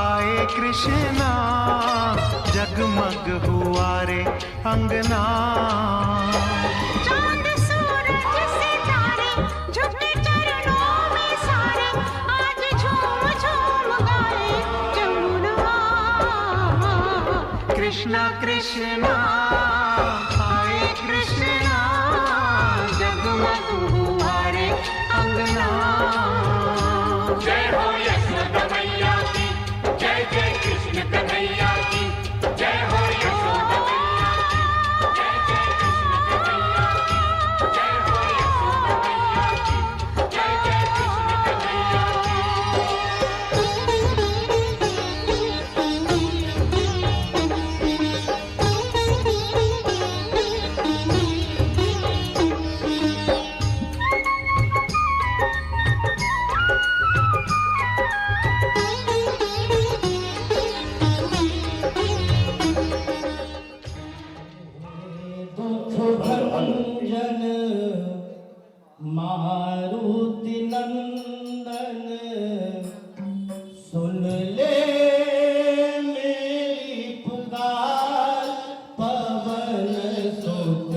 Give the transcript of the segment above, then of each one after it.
आए कृष्णा, जगमग हुआ रे अंगना। चांद सूरज सितारे झुके चरणों में सारे, आज झूम झूम गाए जमुना। कृष्णा कृष्णा आए कृष्णा, जगमग हुआ रे अंगना। जय हो यशोदा मैया की, जय जय कृष्ण कन्हैया की। जय हो यशोदा मैया की, जय जय कृष्ण कन्हैया की। जय हो यशोदा मैया की, जय जय कृष्ण कन्हैया की। भंजन मारुति नंदन, सुन ले मेरी पुकार। पवन सुत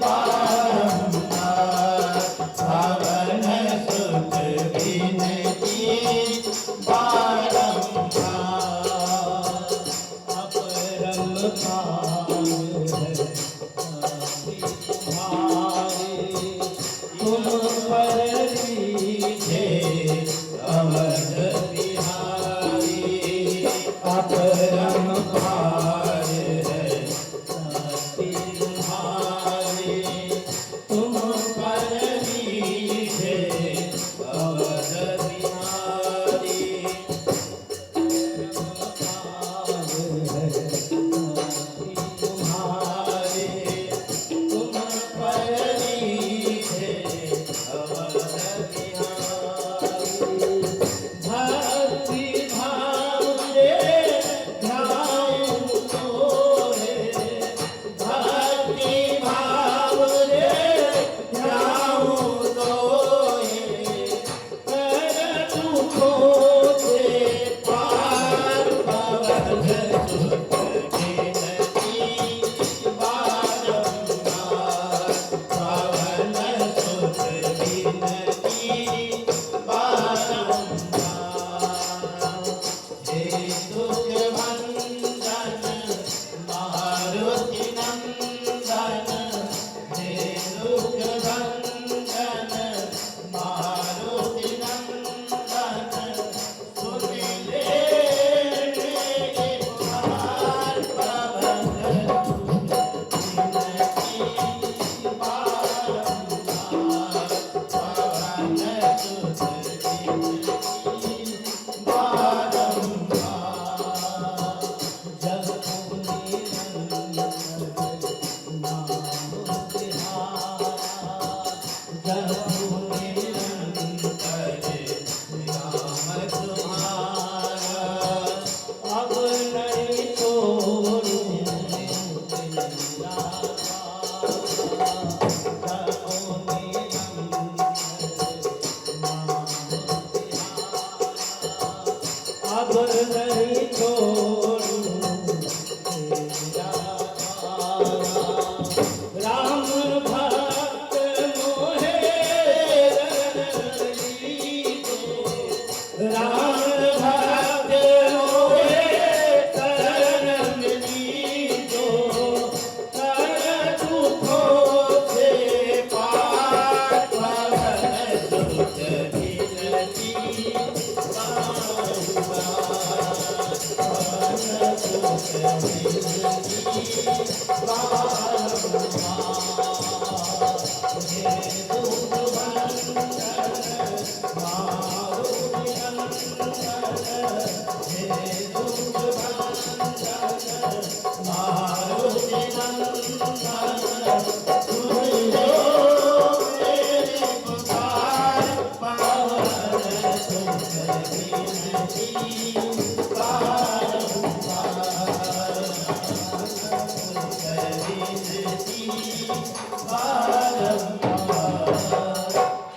Bye.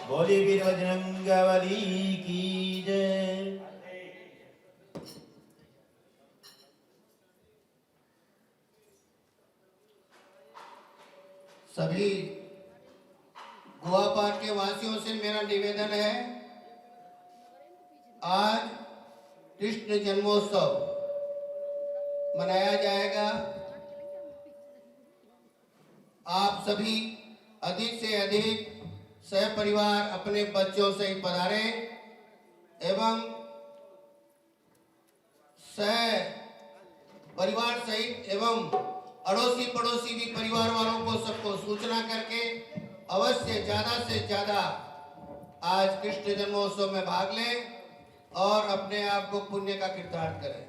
बोली वीर बजरंग बली की जय। सभी गोवा पार्क के वासियों से मेरा निवेदन है, आज कृष्ण जन्मोत्सव मनाया जाएगा। आप सभी अधिक से अधिक सह परिवार अपने बच्चों से ही पधारें एवं सह परिवार सहित एवं अड़ोसी पड़ोसी भी परिवार वालों को सबको सूचना करके अवश्य ज्यादा से ज्यादा आज कृष्ण जन्मोत्सव में भाग लें और अपने आप को पुण्य का कृतार्थ करें।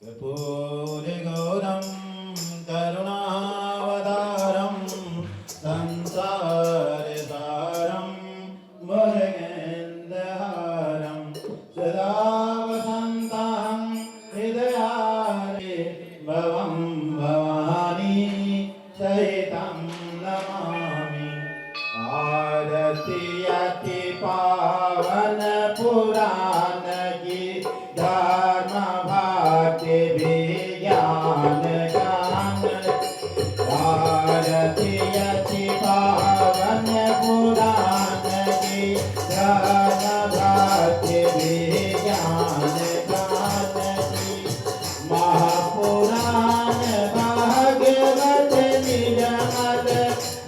कर्पूरगौरं करुणावतारं संसारसारं भुजगेन्द्रहारं सदा वसन्तं हृदयारे भवं भवानी सहितं नमामि। आरति अति पावन पुराण की धर्म भक्ति विज्ञान ज्ञान। आरति अति पावन पुराण की धर्म भक्ति विज्ञान ज्ञान की। महापुराण भागवत निजमत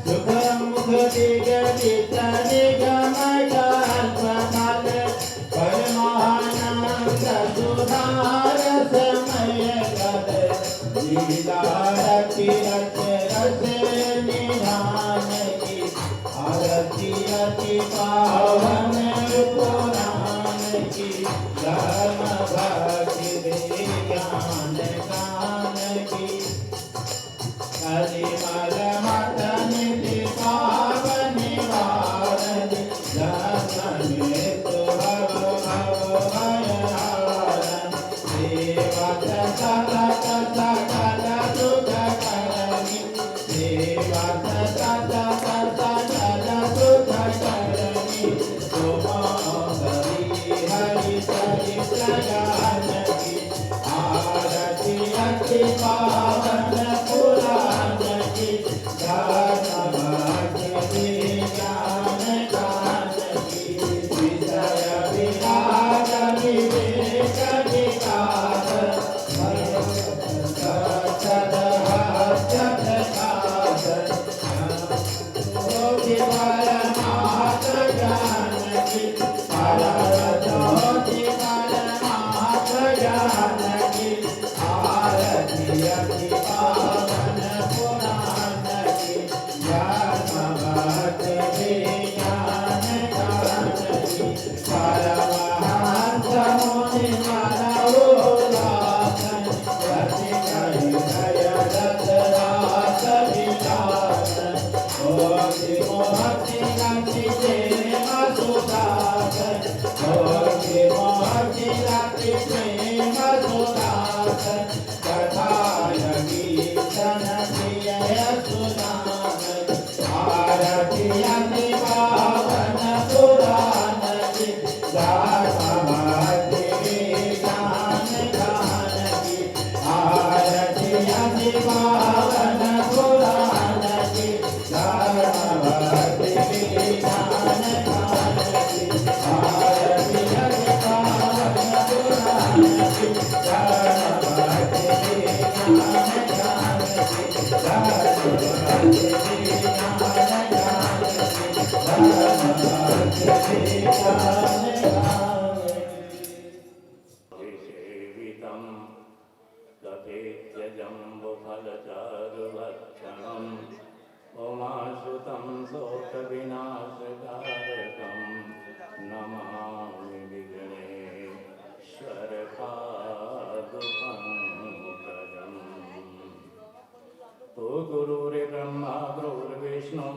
सुख मुख दिगदित निगम कल्पमल परमानंद सुधार समय कद लीला रति रस रस निधान की। आरती अति पावन पुराण की धर्म भक्ति विज्ञान ज्ञान की। कलिमल मदन पावन वारण धर्म मृत्यु भव भव भयहारण। सेवक सतत सकल सुख करनी सेवक सतत सकल सुख करनी। सुमंगली हरि चरित्र जानकी। आरती अति पावन पुराण की धर्म भक्ति विज्ञान ज्ञान की। विषय विराग विवेक विकार सचद हर्षद साधन। ज्योति परमार्थ जानकी ज्योति परमार्थ जानकी। आरती अति पावन पुराण की धर्म भक्ति विज्ञान ज्ञान की। परमहंस मुनि मनोलासन रसिक हृदय रस रास विलासन। भक्ति मोहति रति प्रेम सुधाकर भक्ति मोहति रति प्रेम सुधाकर। कथाय कीर्तन प्रिय सुनाकर। आरती अति पावन पुराण की धर्म भक्ति विज्ञान ज्ञान की। आरती अति पावन पुराण की धर्म भक्ति विज्ञान ज्ञान की। आरती अति पावन पुराण की धर्म भक्ति विज्ञान ज्ञान की। धर्म भक्ति विज्ञान ज्ञान की। धर्म भक्ति विज्ञान ज्ञान की। सेवितं कपेत्यजम्बुफलचारुभक्षणम् उमासुतं शोकविनाशकारकं नमामि विघ्नेश्वरपादुपङ्कजम्। तो गुरुर्ब्रह्मा गुरुर्विष्णु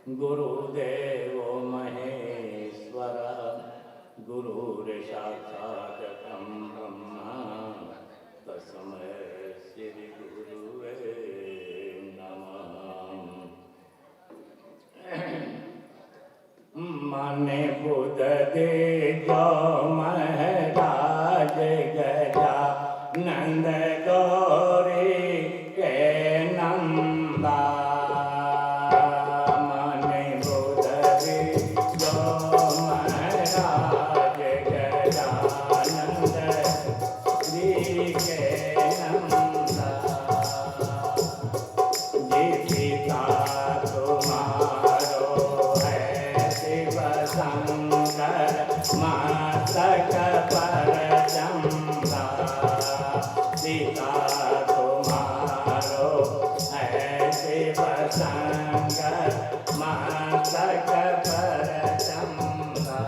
गुरुदेवो महेश्वरः गुरुर्साक्षात् ब्रह्मा तस्मै श्री गुरुवे नमः। माने बुध दे जो महाराज गजानंद गौरी के नंदा। माने बुध दे जो महाराज गजानंद श्री के नंदा। जीविका तुम्हारो है शिव शंकर मातक पर चंदा। सीता तुम्हारो है शिव शंकर मातक पर चंदा।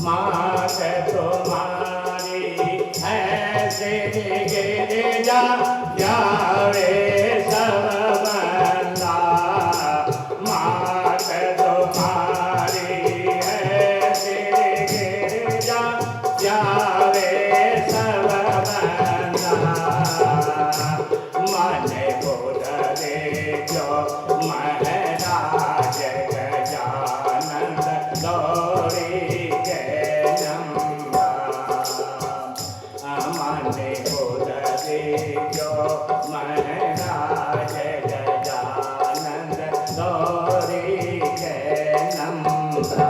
मात तुम्हारी है श्री गिरिजा जावे सब बंदा। मात तुम्हारी है श्री गिरिजा जावे सब बंदा। माने बुध दे जो महाराज गजानंद गौरी के नंदा। माने बुध दे जो महाराज गजानंद गौरी के नंदा।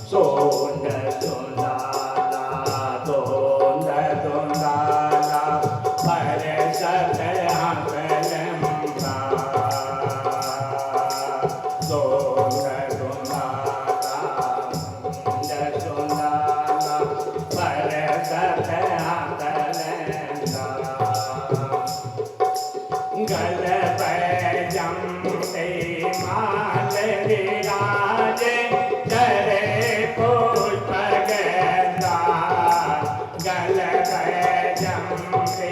सोंद सुंदाला दोंद दुंदाला पर सत हाथ लंबा। सोंद दुंदाला दोंद दुंदाला पर सत हाथ लंबा। गल जमते माल विराजे करे पुष्प गंधा। गल जमते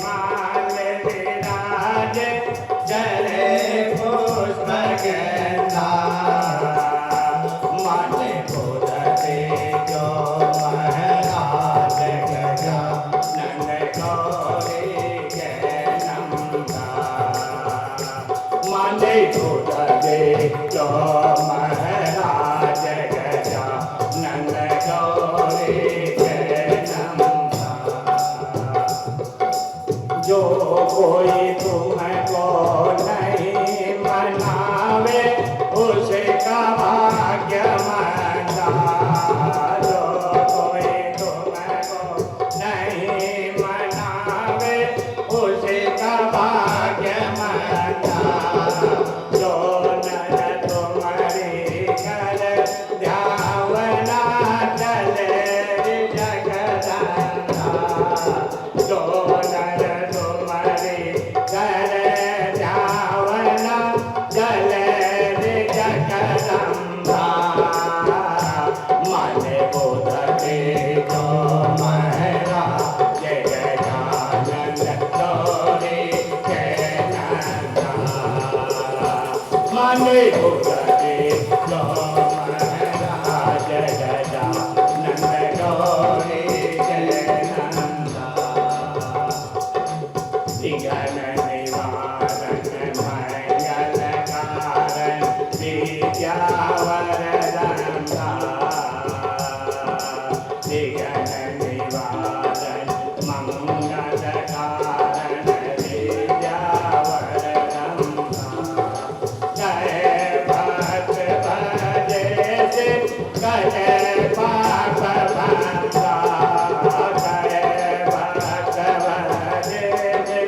माल विराजे करे पुष्प गंधा। माने बुध दे जो महाराज गजानंद गौरी के नंदा। माने बुध दे जो महाराज गजानंद गौरी के नंदा। जो कोई तुमको नहीं मनावे उसका भाग्य मंदा। जो कोई तुमको नहीं मनावे उसका भाग्य मंदा। जो नर तुम्हारी कर ध्यावना चले जगदंबा। जो नर तुम्हारी कर ध्यावना चले जगदंबा। माने बुध दे जो महाराज गजानंद गौरी के नंदा। माने बुध दे जो महाराज गजानंद गौरी के नंदा। विघ्न निवारण मंगल कारण विद्या वरदाता। विघ्न निवारण मंगल कारण विद्या वरदाता। जय भक्त भजे से करे पाप बंदा। जय भक्त भजे से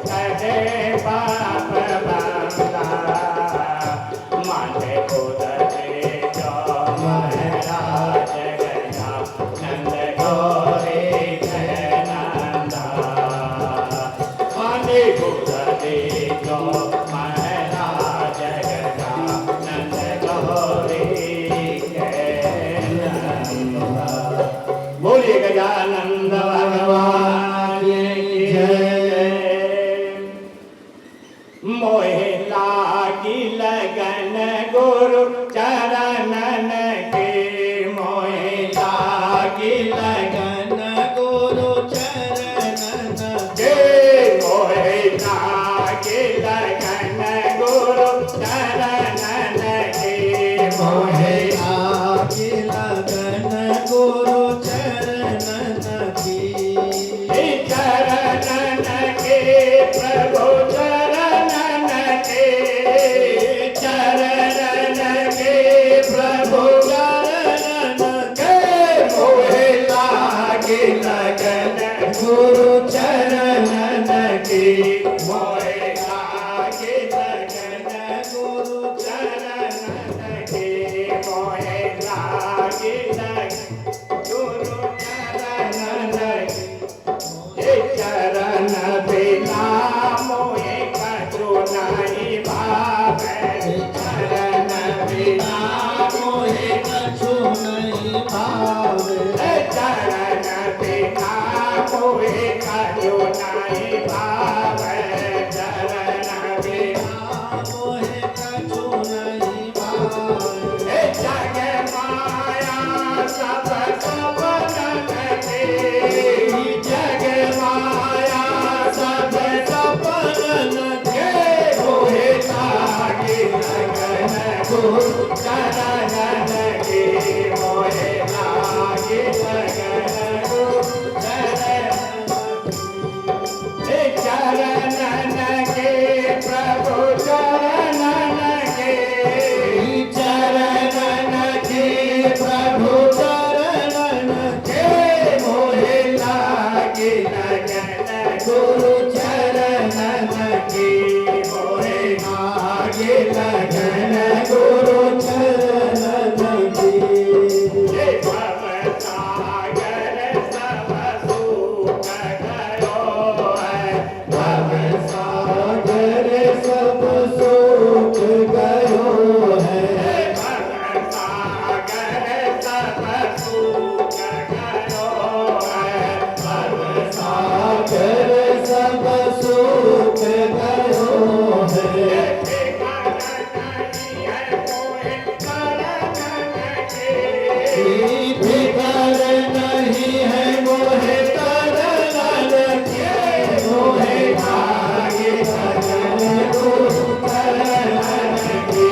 करे पाप बंदा। माने बुध दे जो महाराज गजानंद गौरी के नंदा। माने बुध दे जो महाराज गजानंद गौरी के नंदा। बोलिए गजानंद भगवान की जय। मोहे लागी लगन लगन गुरु चरणन के मोहे लागी लगन गुरु चरणन के मोहे लागी लगन गुरु चरणन के मोहे आगे लगन गुरु चरणन की चरणन के प्रभु चरणन के चरणन के प्रभु चरणन के मोहे लागे लगन गुरु चरणन के मोहे लागे लगन गुरु चरणन के मोहे लागे लगन गुरु चरणन के चरण बिना मोहे कछु नहीं भावे चरण बिना मोहे कछु नहीं भावे चरण बिना मोहे कछु नहीं भावे चरण बिना मोहे कछु नहीं भावे जग माया सब सपनन के जग माया सब सपनन के मोहे लागे लगन गुरु चरणन के मोहे लागे लगन गुरु चरणन के प्रभु चरणन के चरणन के प्रभु चरणन के मोहे लागे लगन गुरु चरणन के मोहे लागे लगन गुरु चरणन की हे भव सागर सब सुख गयो है भव सागर सब सुख गयो है भव सागर सब सुख गयो है भव सागर सब सुख गयो है फिकर नहीं है मोहे चरणन के मोहे लागे लगन गुरु चरणन की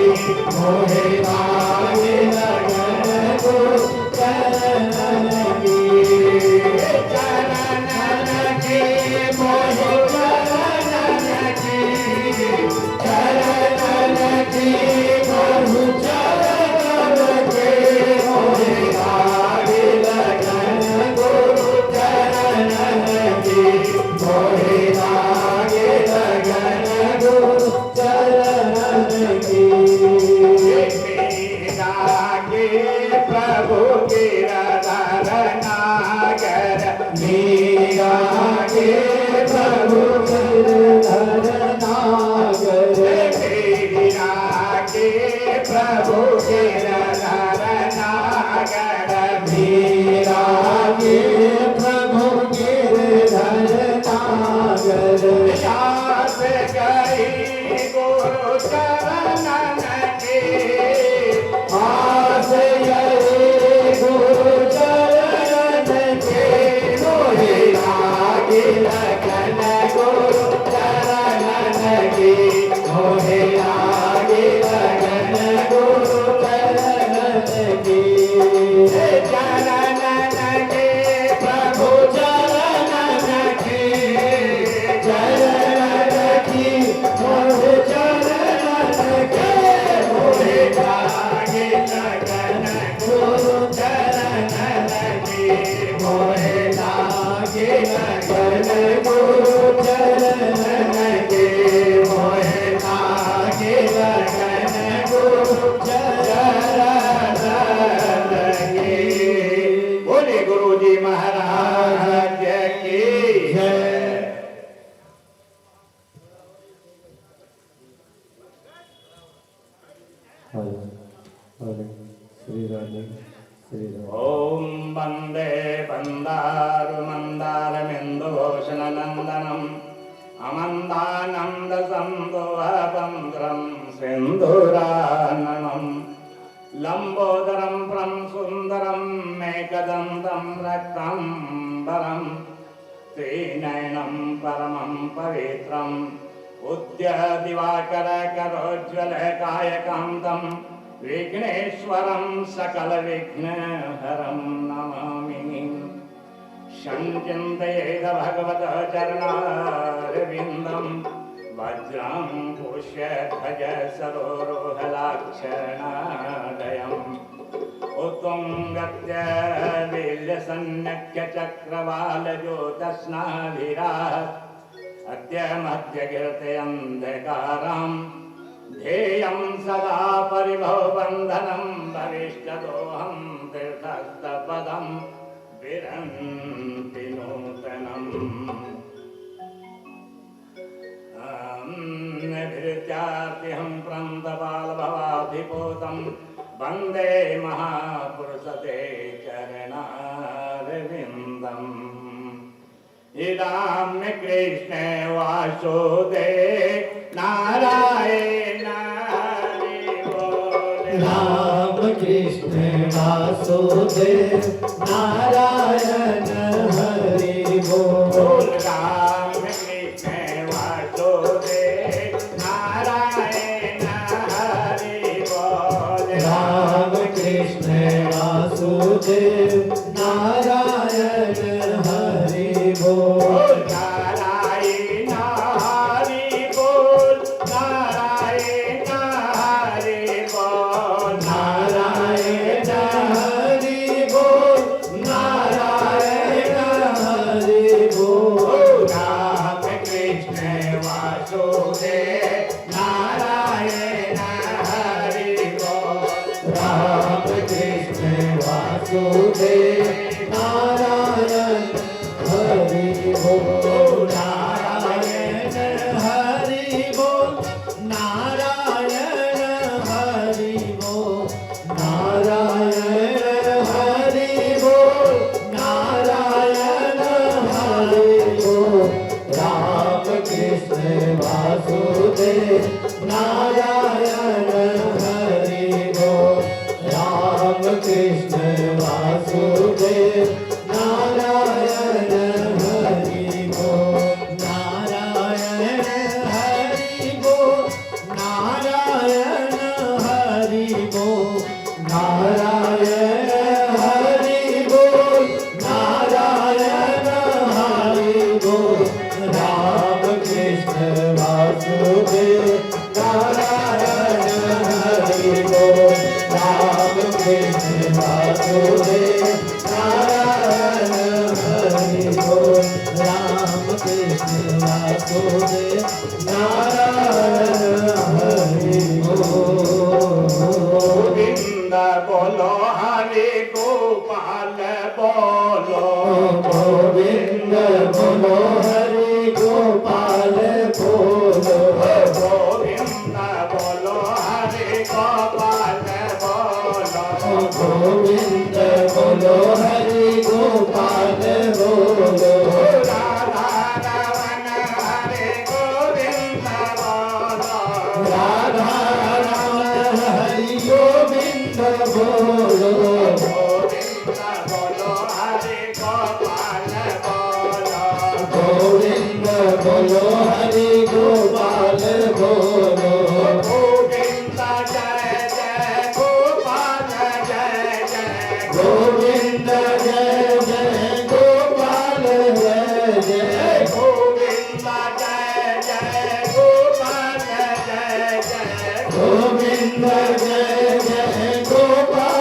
मोहे लागे लगन गुरु चरणन की चरणन के मोहे चरणन की चरणन की प्रभु चरणन के मोहे लागे लगन गुरु चरणन की मोहे लागे लगन गुरु चरणन की लागे प्रभु गिरधर नागर मीरा के प्रभु गिरधर नागर लागे प्रभु गिरधर नागर मीरा के प्रभु गिरधर नागर सास गई गुरु चरणन के आस यही गुरु चरणन के मोहे लागे लगन गुरु चरणन की मोहे लागे लगन गुरु चरणन की चरणन के प्रभु चरणन की चरणन की मोहे चरणन के मोहे लागे लगन गुरु चरणन की मोहे लागे लगन गुरु चरणन की मोहे लागे लगन गुरु चरणन की बोले गुरु जी महाराज की जय। श्री राधे श्री राधे ओम वंदे वंदारुमंदारमिन्दुभूषणनन्दनम् अमन्दानन्दसन्दोहवन्द्रं सिन्धुराननं लम्बोदरं प्रं सुन्दरं मेकदन्तं रक्ताम्बरं त्रिनयनं परमं पवित्रम् उद्यदिवाकरकरोज्ज्वलकायकान्तं विघ्नेश्वरं सकलविघ्नहरं नमामि। संचिन्तयेद भगवतः चरणारविन्दं वज्रं पुष्यध्वज सरोरुहलाक्षणादयम् उत्तुङ्गत्य विल्यसन्नक्यचक्रवालज्योत्स्नाभिरात् अद्य मध्यकीर्तयन्धकारं ध्येयं सदा परिभवबन्धनं भविष्यदोऽहं तीर्थस्थपदं विरन्ति नूतनम् निभृत्यार्तिहं प्रन्तपालभवाभिभूतं वन्दे महापुरुषते चरणारविन्दम् राम कृष्ण वासुदेव नारायण हरि बोल। राम कृष्ण वासुदेव नारायण हरि बोल। राम कृष्ण वासुदेव नारायण हरि बोल। राम कृष्ण वासुदेव नारायण हरि बोल। नारायण हरि बोल। नारायण हरि बोल। नारायण हरि बोल। नारायण हरि बोल। राम कृष्ण वासुदेव नारायण हरि बोल। राम कृष्ण वासुदेव नारायण हरि बोल। नारायण हरि बोल। नारायण हरि बोल। नारायण हरि बोल। नारायण हरि बोल। राम कृष्ण वासुदेव नारायण हरि बोल। राम कृष्ण वासुदेव नारायण हरि बोल। नारायण हरि बोल। नारायण हरि बोल। नारायण हरि बोल। नारायण हरि बोल। राम कृष्ण वासुदेव नारायण हरि बोल। राम कृष्ण वासुदेव नारायण हरि बोल। राम कृष्ण वासुदेव नारायण हरि बोल। गोविंद बोलो हरि गोपाल बोलो। गोविंद बोलो हरि गोपाल बोलो। गोविंद बोलो हरि गोपाल बोलो। गोविंद बोलो हरि गोपाल बोलो। राधा रमण हरि गोविंद बोलो। राधा रमण हरि गोविंद बोलो। गोविंद बोलो हरि गोपाल बोलो। गोविंद बोलो हरि गोपाल बोलो। गोविंद जय जय गोपाल जय जय। गोविंद जय जय गोपाल जय जय। गोविंद जय जय गोपाल जय जय। गोविंद जय जय गोपाल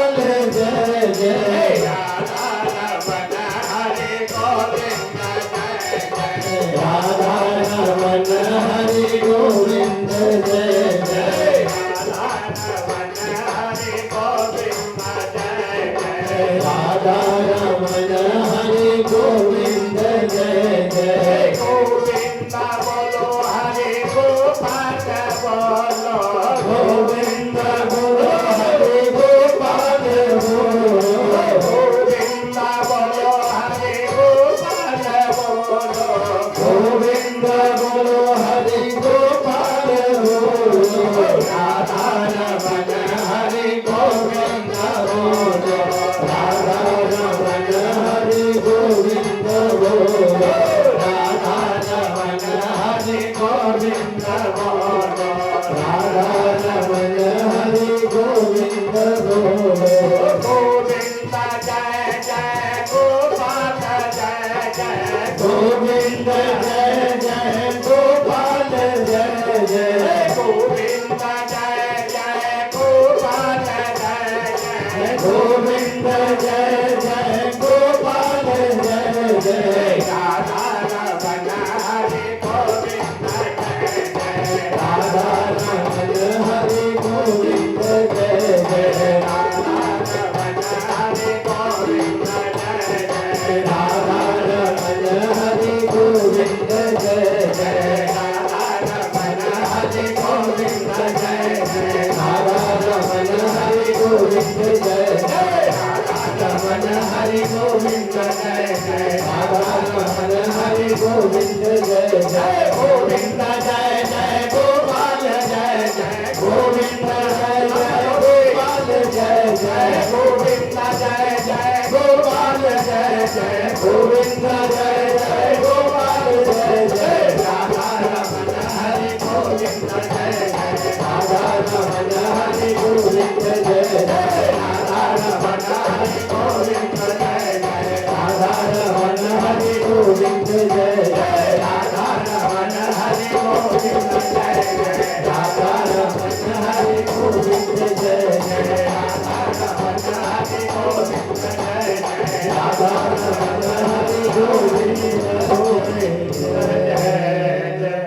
जय जय राधा रमण हरि गोविंद जय जय जय गोविंद जय जय गोपाल जय जय गोविंद जय जय गोपाल जय जय गोविंद जय जय गोपाल जय जय गोविंद जय जय गोपाल जय जय राधा रमण हरि गोविंद जय जय राधा रमण हरि गोविंद जय जय राधा रमण हरि गोविंद जय जय राधा रमण हरि गोविंद जय जय राधा रमण हरि गोविंद जय जय राधा रमण हरि गोविंद जय जय राधा रमण हरि गोविंद जय जय राधा रमण हरि गोविंद जय जय।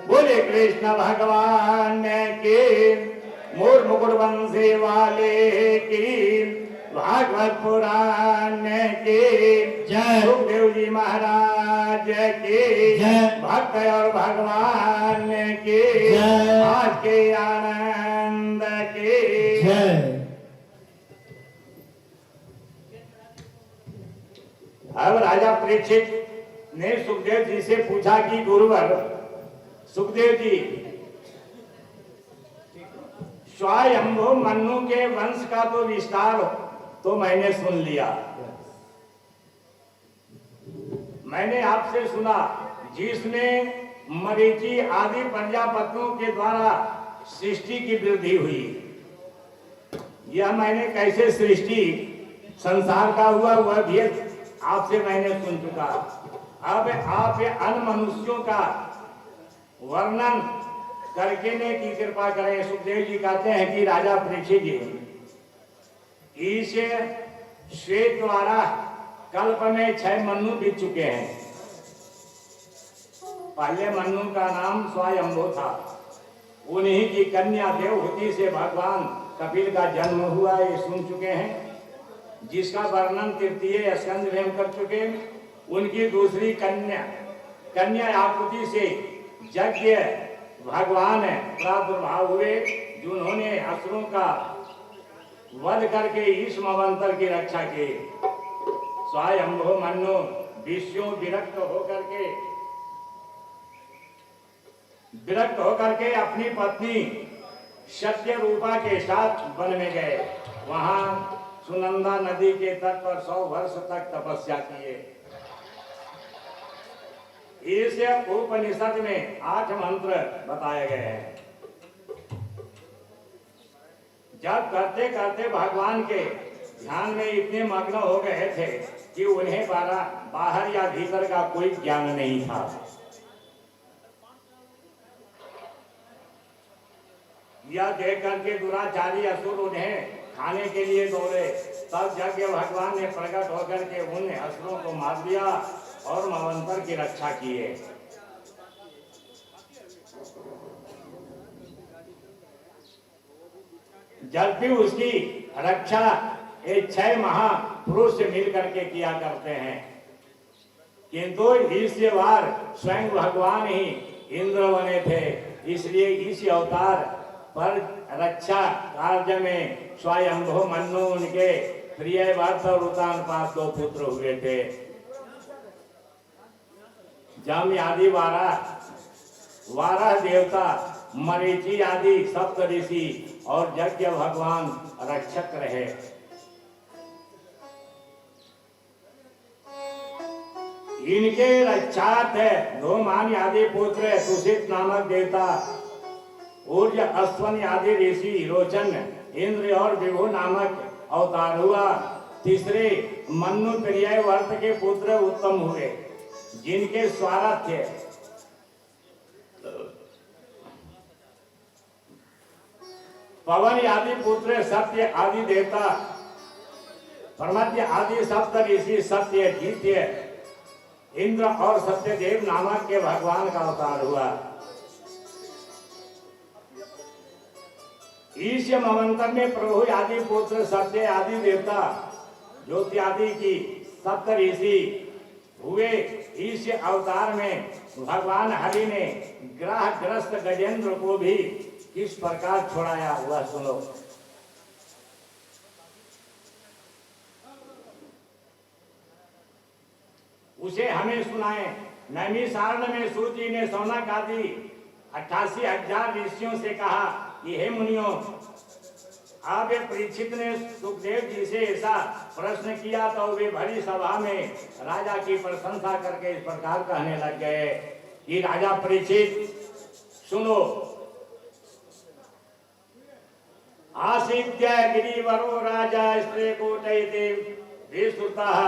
बोले कृष्ण भगवान की मोर मुकुट वंशी वाले की भागवत पुराण की जय। सुखदेव जी महाराज की जय। भक्त और भगवान की जय। आज के आनंद की जय। अब राजा परीक्षित ने सुखदेव जी से पूछा कि गुरुवर सुखदेव जी स्वयंभू मन्नु के वंश का तो विस्तार तो मैंने सुन लिया, मैंने आपसे सुना जिसने मरीचि आदि प्रजापतियों के द्वारा सृष्टि की वृद्धि हुई, यह मैंने कैसे सृष्टि संसार का हुआ वह भी आपसे मैंने सुन चुका। अब आप अन मनुष्यों का वर्णन करके ने की कृपा करें। सुखदेव जी कहते हैं कि राजा परीक्षित जी इस श्वेत द्वारा कल्प में 6 मन्नु बीत चुके हैं। पहले मन्नु का नाम स्वयंभू था, उन्हीं की कन्या देवहूति से भगवान कपिल का जन्म हुआ ये सुन चुके हैं, जिसका वर्णन तृतीय स्कंद में हम कर चुके हैं। उनकी दूसरी कन्या आकृति से यज्ञ भगवान प्रादुर्भाव हुए, जिन्होंने असुरों का वध करके इस मवंतर की रक्षा की। स्वयंभू मन्नु विष्णु विरक्त होकर के अपनी पत्नी सत्य रूपा के साथ वन में गए। वहां सुनंदा नदी के तट पर 100 वर्ष तक तपस्या किए। इस उपनिषद में 8 मंत्र बताए गए हैं। जब करते करते भगवान के ध्यान में इतने मग्न हो गए थे कि उन्हें बाहर या भीतर का कोई ज्ञान नहीं था। यह देख करके दुराचारी असुर उन्हें खाने के लिए दौड़े। तब यज्ञ भगवान ने प्रकट होकर के उन असुरों को मार दिया और मवंतर की रक्षा किए। जब भी उसकी रक्षा 6 महापुरुष से मिल करके किया करते हैं, किंतु इस बार स्वयं भगवान ही इंद्र बने थे, इसलिए इस अवतार पर रक्षा कार्य में स्वयंभू मन्नु उनके प्रिय भक्त और उत्तानपाद 2 पुत्र हुए थे। जम आदि 12 देवता, मरीचि आदि 7 ऋषि और यज्ञ भगवान रक्षक रहे। इनके रक्षार्थ धूमान आदि पुत्र सुषित नामक देवता, ऊर्ज अश्वन आदि ऋषि, रोचन, इंद्र और विभु नामक अवतार हुआ। तीसरे मन्नु प्रिय वर्त के पुत्र उत्तम हुए, जिनके स्वाराध्य पवन आदि पुत्र सत्य आदि देवता, प्रमद्य आदि 7 ऋषि, सत्य, जीत्य, इंद्र और सत्यदेव नामक के भगवान का अवतार हुआ। ईश मवंतर में प्रभु आदि पुत्र सत्य आदि देवता, ज्योति आदि की 7 ऋषि हुए। इस अवतार में भगवान हरि ने ग्रहग्रस्त गजेंद्र को भी किस प्रकार छोड़ाया हुआ सुनो। हमें सुनाए। नैमिषारण्य में सूत जी ने शौनक आदि 88,000 ऋषियों से कहा कि हे मुनियों, आप परीक्षित ने सुखदेव जी से ऐसा प्रश्न किया तो वे भरी सभा में राजा की प्रशंसा करके इस प्रकार कहने लग गए कि राजा परीक्षित सुनो, आसिद्य गिरिवरो राजा स्त्रीकूटैते विस्तुतः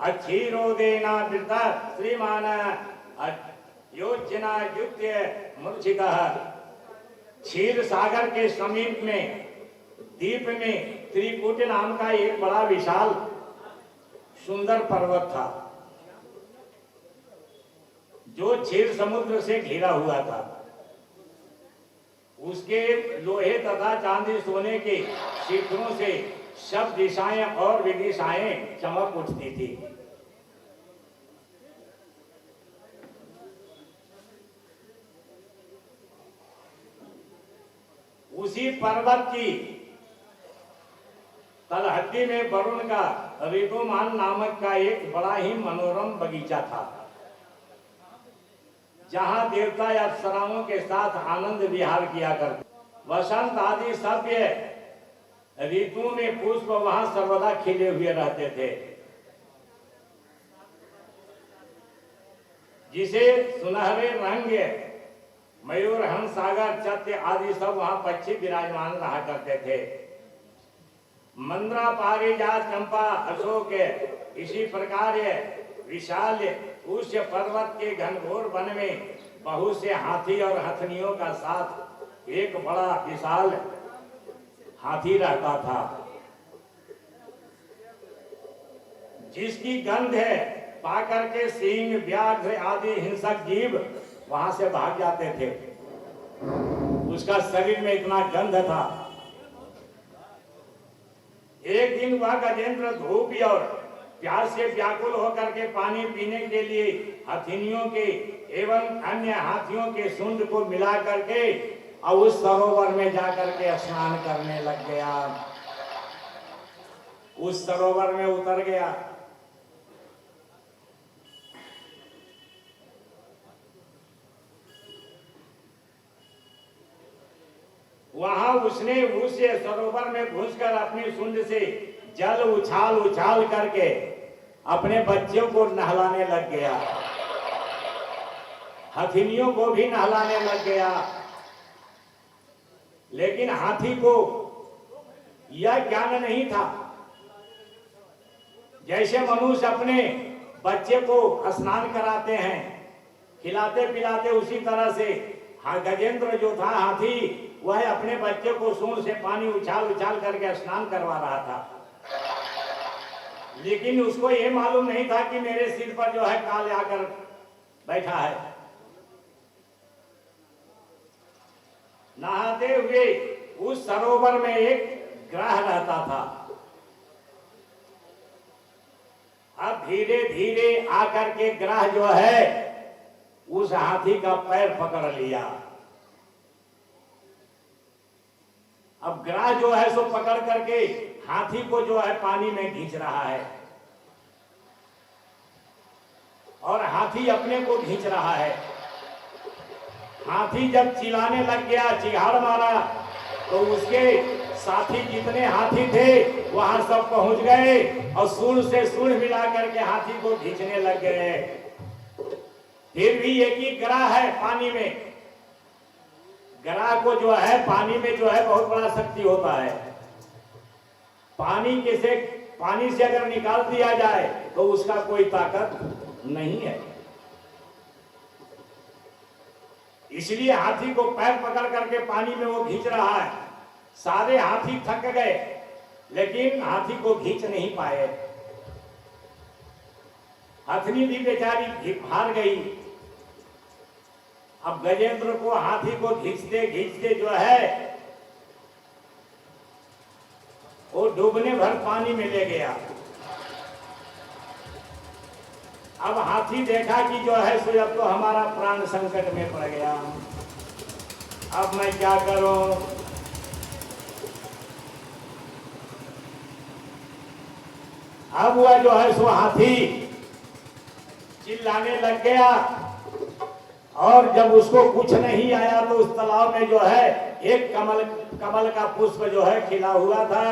अक्षीरोदेना वृता श्रीमान योजना युद्ध मूर्छितः। क्षीर सागर के समीप में द्वीप में त्रिकूट नाम का एक बड़ा विशाल सुंदर पर्वत था जो क्षीर समुद्र से घिरा हुआ था। उसके लोहे तथा चांदी सोने के शिखरों से सब दिशाएं और विदिशाएं चमक उठती थी। उसी पर्वत की तलहटी में वरुण का ऋतुमान नामक का एक बड़ा ही मनोरम बगीचा था, जहां देवता या अप्सराओं के साथ आनंद विहार किया करते। वसंत आदि सभ्य ऋतुओं में पुष्प वहां सर्वदा खिले हुए रहते थे, जिसे सुनहरे रंग मयूर, हंस, सागर, चत्य आदि सब वहां पक्षी विराजमान रहा करते थे। मंद्रा, पारिजात, चंपा, अशोक इसी प्रकार विशाल उस पर्वत के घनघोर वन में बहुत से हाथी और हथनियों का साथ एक बड़ा विशाल हाथी रहता था, जिसकी गंध पाकर के सिंह, व्याघ्र आदि हिंसक जीव वहां से भाग जाते थे। उसका शरीर में इतना गंध था। एक दिन वह गजेंद्र धूप और प्यास से व्याकुल होकर के पानी पीने के लिए हथिनियों के एवं अन्य हाथियों के सूंड को मिला करके और उस सरोवर में जाकर के स्नान करने लग गया। उस सरोवर में उतर गया। वहां उसने उस सरोवर में घुसकर अपनी सूंड से जल उछाल उछाल करके अपने बच्चों को नहलाने लग गया, हथिनियों को भी नहलाने लग गया। लेकिन हाथी को यह ज्ञान नहीं था। जैसे मनुष्य अपने बच्चे को स्नान कराते हैं, खिलाते पिलाते, उसी तरह से गजेंद्र जो था हाथी, वह अपने बच्चे को सूंड से पानी उछाल उछाल करके स्नान करवा रहा था। लेकिन उसको यह मालूम नहीं था कि मेरे सिर पर जो है काल आकर बैठा है। नहाते हुए उस सरोवर में एक ग्रह रहता था। अब धीरे धीरे आकर के ग्रह जो है उस हाथी का पैर पकड़ लिया। अब ग्रह जो है सो पकड़ करके हाथी को जो है पानी में खींच रहा है और हाथी अपने को खींच रहा है। हाथी जब चिल्लाने लग गया, चिहाड़ मारा, तो उसके साथी जितने हाथी थे वहां सब पहुंच गए और सूंड से सूंड मिला करके हाथी को खींचने लग गए। फिर भी एक ही ग्रह है पानी में। ग्रह को जो है पानी में जो है बहुत बड़ा शक्ति होता है। पानी से अगर निकाल दिया जाए तो उसका कोई ताकत नहीं है। इसलिए हाथी को पैर पकड़ करके पानी में वो खींच रहा है। सारे हाथी थक गए लेकिन हाथी को खींच नहीं पाए। हथनी भी बेचारी हार गई। अब गजेंद्र को हाथी को खींचते खींचते जो है वो डूबने भर पानी में ले गया। अब हाथी देखा कि जो है सो अब तो हमारा प्राण संकट में पड़ गया, अब मैं क्या करूं। अब वह जो है सो हाथी चिल्लाने लग गया। और जब उसको कुछ नहीं आया तो उस तालाब में जो है एक कमल का पुष्प जो है खिला हुआ था।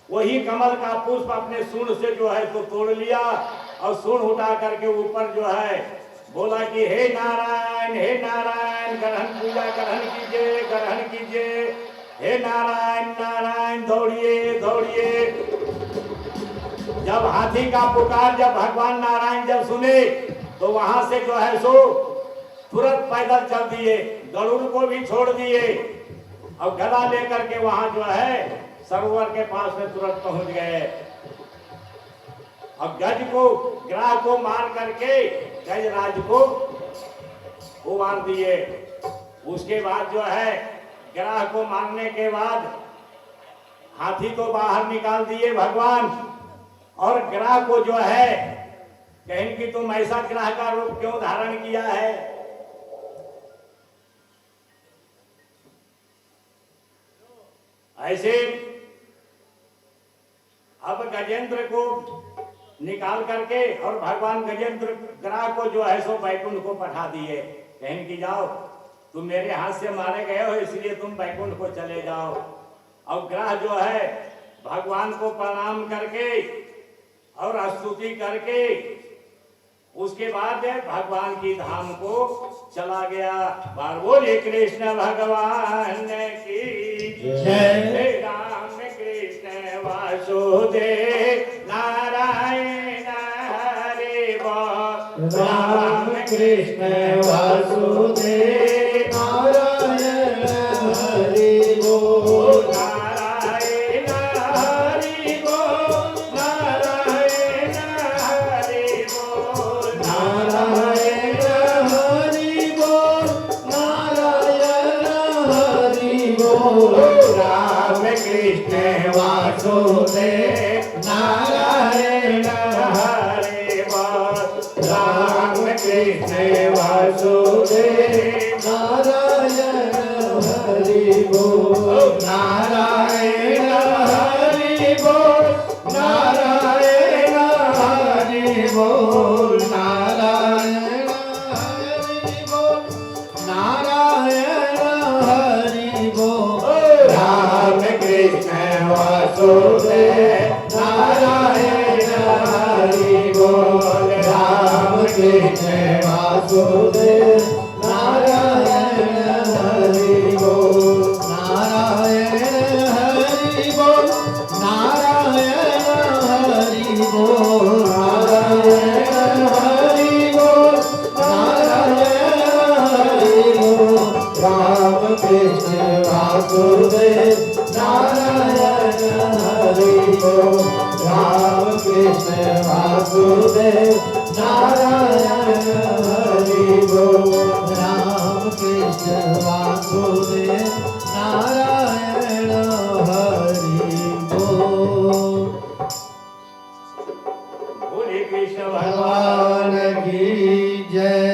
वही कमल का पुष्प अपने सूंड से जो है तो तोड़ लिया और सूंड उठा करके ऊपर जो है बोला कि हे नारायण ग्रहण पूजा ग्रहण कीजिए, ग्रहण कीजिए, हे नारायण नारायण दौड़िए दौड़िए। जब हाथी का पुकार जब भगवान नारायण जब सुने तो वहां से जो है सो तुरंत पैदल चल दिए, गरुड़ को भी छोड़ दिए और गदा लेकर के वहां जो है सरोवर के पास में तुरंत पहुंच गए। अब गज को ग्राह को मार करके गजराज को मार दिए। उसके बाद जो है ग्राह को मारने के बाद हाथी को बाहर निकाल दिए भगवान और ग्राह को जो है कहें कि तुम ऐसा ग्राह का रूप क्यों धारण किया है। ऐसे अब गजेंद्र को निकाल करके और भगवान गजेंद्र ग्राह को जो है सो बैकुंठ को पठा दिए। कहें कि जाओ तुम मेरे हाथ से मारे गए हो इसलिए तुम बैकुंठ को चले जाओ। और ग्राह जो है भगवान को प्रणाम करके और स्तुति करके उसके बाद भगवान की धाम को चला गया। बार बोलिए कृष्ण भगवान की जय। राम कृष्ण वासुदेव नारायण हरे बोल। राम कृष्ण वासुदेव नारायण हरि बोल। नारायण हरि बोल, नारायण हरि बोल। नारायण हरि बोल, नारायण हरि बोल। राम कृष्ण वासुदेव नारायण हरि बोल। राम कृष्ण वासुदेव नारायण हरि बोल। नारायण हरि बोल, नारायण हरि बोल। नारायण हरि बोल, नारायण हरि बोल। राम कृष्ण वासुदेव नारायण हरि बोल। राम कृष्ण वासुदेव नारायण हरि बोल। नारायण हरि बोल, नारायण हरि बोल। नारायण हरि बोल, नारायण हरि बोल। राम कृष्ण वासुदेव नारायण हरि बोल। राम कृष्ण वासुदेव नारायण हरि बोल। राम कृष्ण वासुदेव नारायण हरि बोल। बोले कृष्ण भगवान की जय।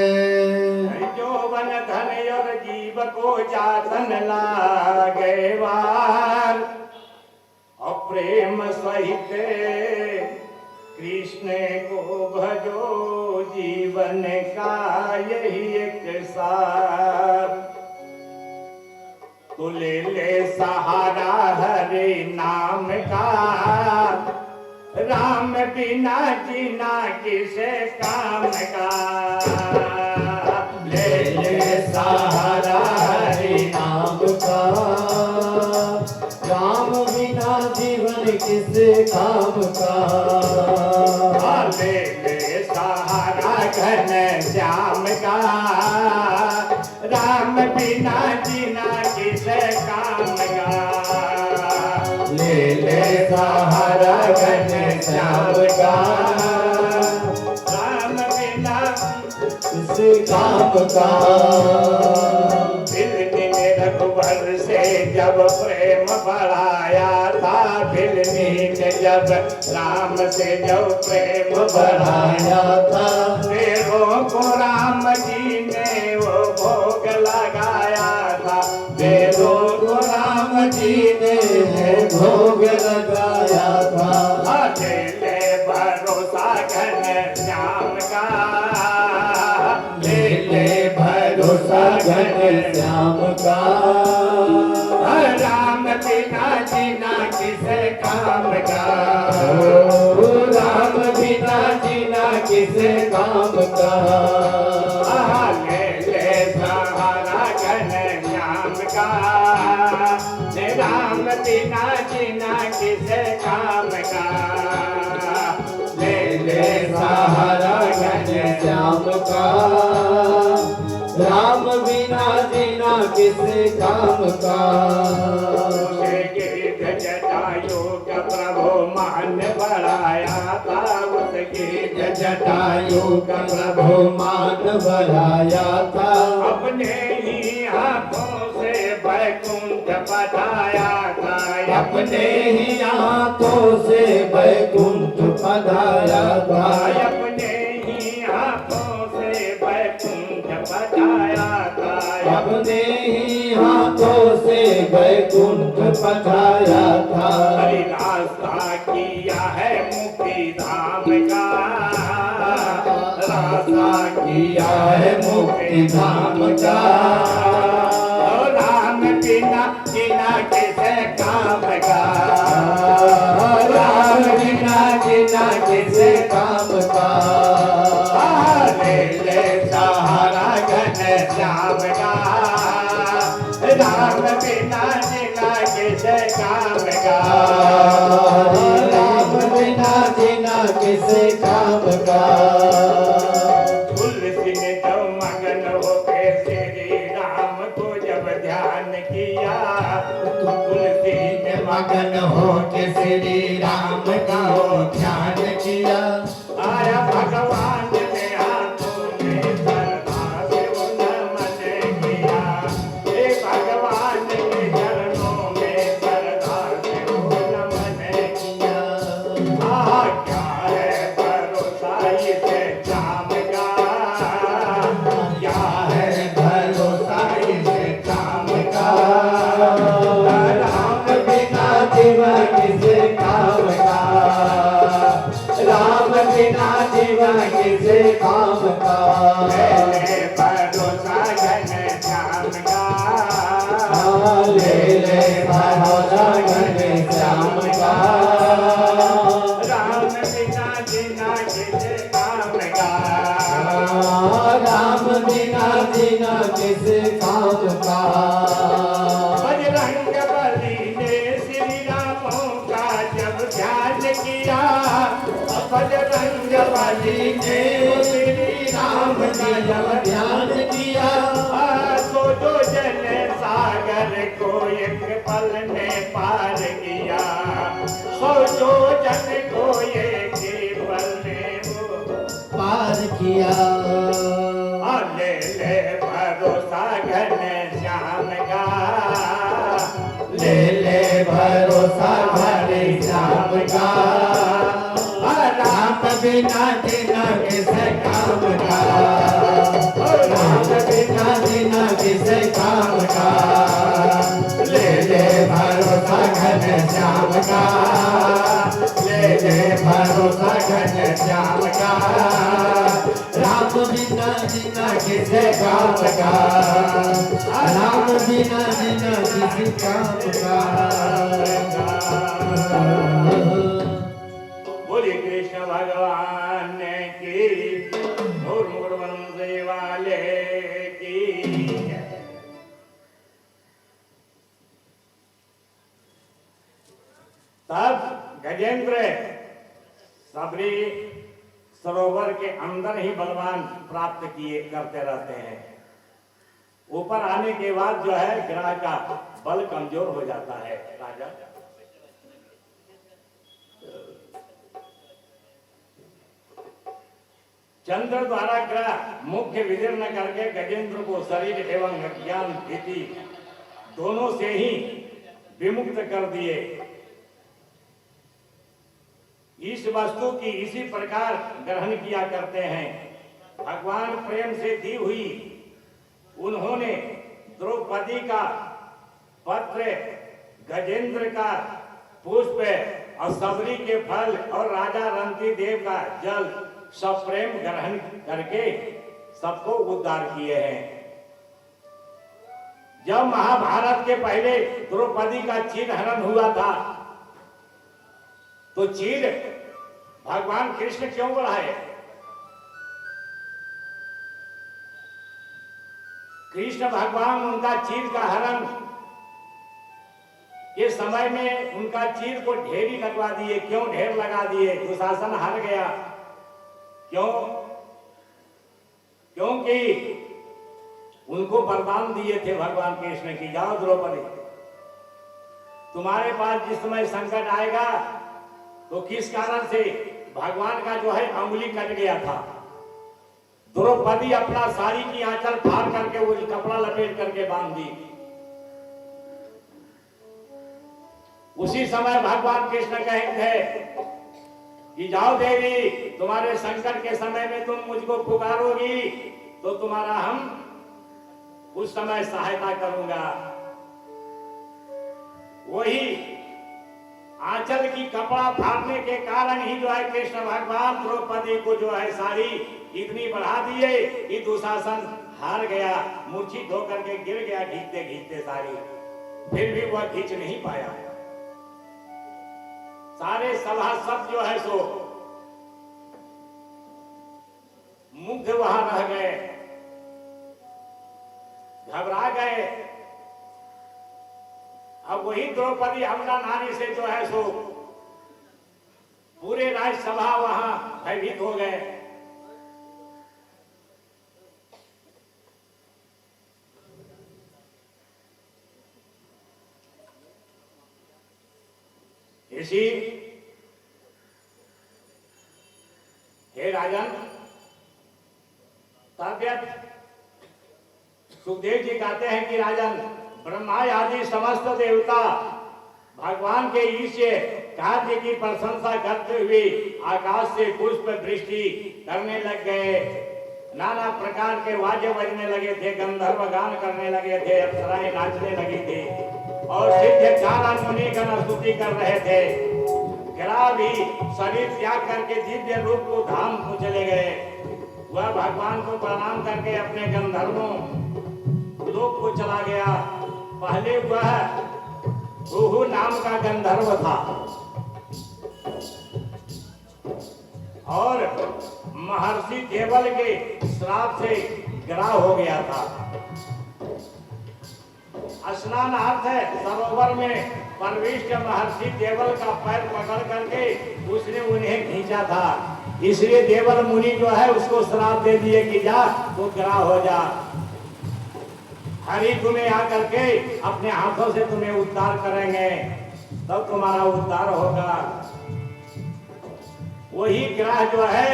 जो वन धन और जीव को जातन लागे वार और प्रेम सहित कृष्ण को भजो जीवन का यही एक सार। तो ले सहारा हरे नाम का, राम बिना जीना किसे काम का। ले सहारा हरि नाम का, राम बिना जीवन किस काम का। ले सहारा घन श्याम का, राम बिना जीना किसे काम का। ले सहारा घन श्याम का, राम बिना किस काम का। फिल्मी ने रघुवर से जब प्रेम बढ़ाया था, फिल्मी ने जब राम से जब प्रेम बढ़ाया बढ़ाया था, वेदों को राम जी ने वो भोग लगाया था। वेदों को राम जी ने भोग लगाया था। अकेले भरोसा घन श्याम का, श्याम का राम बिना जीना किसे काम का राम बिना जीना किसे काम का ले ले सहारा घन श्याम का राम बिना जीना किसे काम का ले ले सहारा घन श्याम का राम बिना जीना किसे काम का जटायु का प्रभु मान बढ़ाया था उसकी जटायु का प्रभु मान बढ़ाया था अपने ही हाथों से बैकुंठ पधाया था अपने ही हाथों से बैकुंठ पधाया था अपने ही हाथों से बैकुंठ पधाया था अपने ही हाथों से बैकुंठ पधाया था हरि रास्ता किया है मुक्ति धाम का रास्ता किया है मुक्ति धाम का राम बिना जीना किसे काम का राम बिना जीना किसे काम का ले ले सहारा घन श्याम का राम बिना जीना किसे काम का राम बिना जीना किसे काम का तुलसी ने जब मगन होके श्री राम को जब ध्यान किया तुलसी ने मगन हो के श्री राम का ध्यान किया आया भगवान ने हाथों में श्रद्धा से नमन किया हे भगवान के चरणों में श्रद्धा से नमन किया क्या है भरोसा इसे श्याम का क्या है भरोसा इसे काम का राम बिना जीवन किसे काम का राम बिना जीवन किसे काम का भरोसा घन श्याम का ले ले भरोसा घन श्याम का राम बिना जीना किसे काम का राम बिना जीना किसे काम का बजरंग बली ने श्री रामों का जब ध्यान किया बजरंग बली ने श्री राम का जब ध्यान किया तो जो जन सागर को एक पल में पार किया सोचो जन को एक पल में वो पार किया ले ले भरोसा घन श्याम का ले ले भरोसा भरे श्याम का राम बिना जीना किसे काम का राम बिना जीना किसे काम का ले ले भरोसा घन श्याम का ले ले भरोसा घन श्याम का राम बिना जीना किसे काम का राम बिना जीना किसे काम का बोलिए कृष्ण भगवान की और मुकुटवंशी वाले की तब गजेंद्र सबरी सरोवर के अंदर ही बलवान प्राप्त किए करते रहते हैं। ऊपर आने के बाद जो है ग्रह का बल कमजोर हो जाता है। राजा चंद्र द्वारा ग्रह मुख्य विदीर्ण करके गजेंद्र को शरीर एवं ज्ञान भीति दोनों से ही विमुक्त कर दिए। इस वस्तु की इसी प्रकार ग्रहण किया करते हैं। भगवान प्रेम से दी हुई उन्होंने द्रौपदी का पत्र, गजेंद्र का पुष्प और सबरी के फल और राजा रंती देव का जल सब प्रेम ग्रहण करके सबको उद्धार किए हैं। जब महाभारत के पहले द्रौपदी का चीर हरण हुआ था तो चीर भगवान कृष्ण क्यों बढ़ाए? कृष्ण भगवान उनका चीर का हरण के समय में उनका चीर को ढेरी लगवा दिए। क्यों ढेर लगा दिए? दुशासन हार गया। क्यों? क्योंकि उनको वरदान दिए थे भगवान कृष्ण की, जाओ द्रौपदी, तुम्हारे पास जिस समय संकट आएगा तो किस कारण से भगवान का जो है अंगुली कट गया था, द्रौपदी अपना साड़ी की आंचल फाड़ करके वो कपड़ा लपेट करके बांध दी। उसी समय भगवान कृष्ण कहे थे कि जाओ देवी, तुम्हारे संकट के समय में तुम मुझको पुकारोगी तो तुम्हारा हम उस समय सहायता करूंगा। वही आंचल की कपड़ा फाड़ने के कारण ही जो है कृष्ण भगवान द्रौपदी को जो है साड़ी इतनी बढ़ा दिए कि दुशासन हार गया, मूर्छित होकर के गिर गया घींचते घींचते साड़ी, फिर भी वह खींच नहीं पाया। सारे सभासद जो है सो मुग्ध वहां रह गए, घबरा गए। अब वही द्रौपदी हमला नारी से जो है सो पूरे राज्यसभा वहां भयभीत हो गए। इसी हे राजन, तबियत सुखदेव जी कहते हैं कि राजन, ब्रह्मा आदि समस्त देवता भगवान के ईश्य कार्य की प्रशंसा करते हुए आकाश से पुष्प वृष्टि करने लग गए। नाना प्रकार के वाद्य बजने लगे थे, गंधर्व गान करने लगे थे, अप्सराएं नाचने लगी थी और सिद्ध चारण मुनि गण स्तुति कर रहे थे। ग्रह भी शरीर त्याग करके दिव्य रूप को धाम को चले गए। वह भगवान को प्रणाम करके अपने गंधर्वों लोक को चला गया। पहले वह भूहु नाम का गंधर्व था और महर्षि देवल के श्राप से ग्राह हो गया था। स्नानार्थ सरोवर में प्रविष्ट महर्षि देवल का पैर पकड़ करके उसने उन्हें खींचा था, इसलिए देवल मुनि जो है उसको श्राप दे दिए कि जा तो ग्राह हो जा। हरि तुम्हें आकर के अपने हाथों से तुम्हें उद्धार करेंगे, तब तुम्हारा उद्धार होगा। वही ग्रह जो है,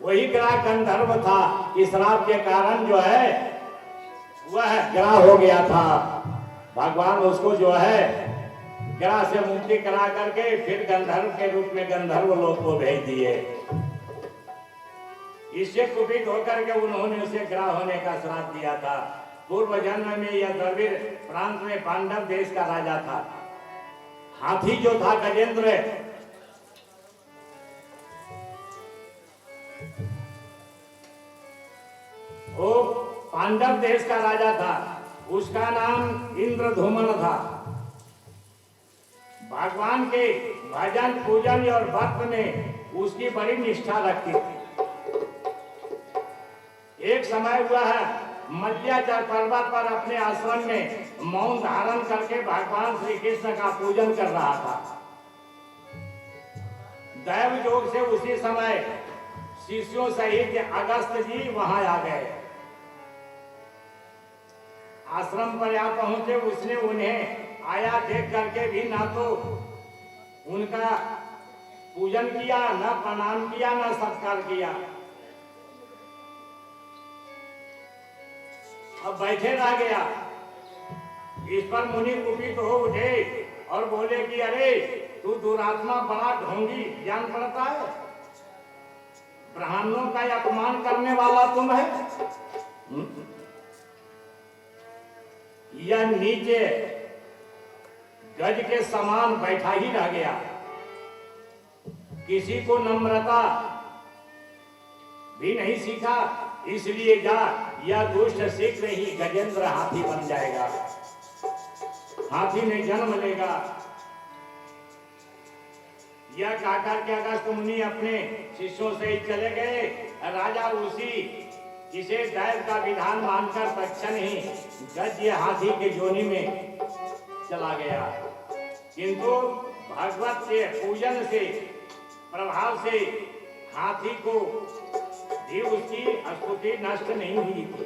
वही ग्रह गंधर्व था। इस श्राप के कारण जो है वह ग्रह हो गया था। भगवान उसको जो है ग्रह से मुक्ति करा करके फिर गंधर्व के रूप में गंधर्व लोक को भेज दिए। इससे कुपित होकर के उन्होंने उसे ग्रह होने का श्राप दिया था। पूर्व जन्म में यह द्रविड़ प्रांत में पांडव देश का राजा था। हाथी जो था गजेंद्र, वो पांडव देश का राजा था। उसका नाम इंद्रधूमन था। भगवान के भजन पूजन और भक्त में उसकी बड़ी निष्ठा रखती थी। एक समय हुआ है मध्याचल पर्वत पर अपने आश्रम में मौन धारण करके भगवान श्री कृष्ण का पूजन कर रहा था। दैव योग से उसी समय शिष्यों सहित अगस्त जी वहां आ गए। आश्रम पर यहाँ पहुंचे, उसने उन्हें आया देख करके भी ना तो उनका पूजन किया, ना प्रणाम किया, ना सत्कार किया। अब बैठे रह गया। इस पर मुनि कुपित हो उठे और बोले कि अरे तू दुरात्मा, बड़ा ढोंगी, ज्ञान पड़ता है, ब्राह्मणों का अपमान करने वाला तुम है। यह नीचे गज के समान बैठा ही रह गया। किसी को नम्रता भी नहीं सीखा, इसलिए जा यह दुष्ट शीघ्र ही गजेंद्र हाथी बन जाएगा, हाथी में जन्म लेगा। यह कहकर के अगस्त मुनि अपने शिष्यों से ही चले गए। राजा उसी इसे दैव का विधान मानकर तत्क्षण ही गज हाथी के जोनी में चला गया, किंतु भगवत के पूजन से प्रभाव से हाथी को भी उसकी स्तुति नष्ट नहीं हुई थी।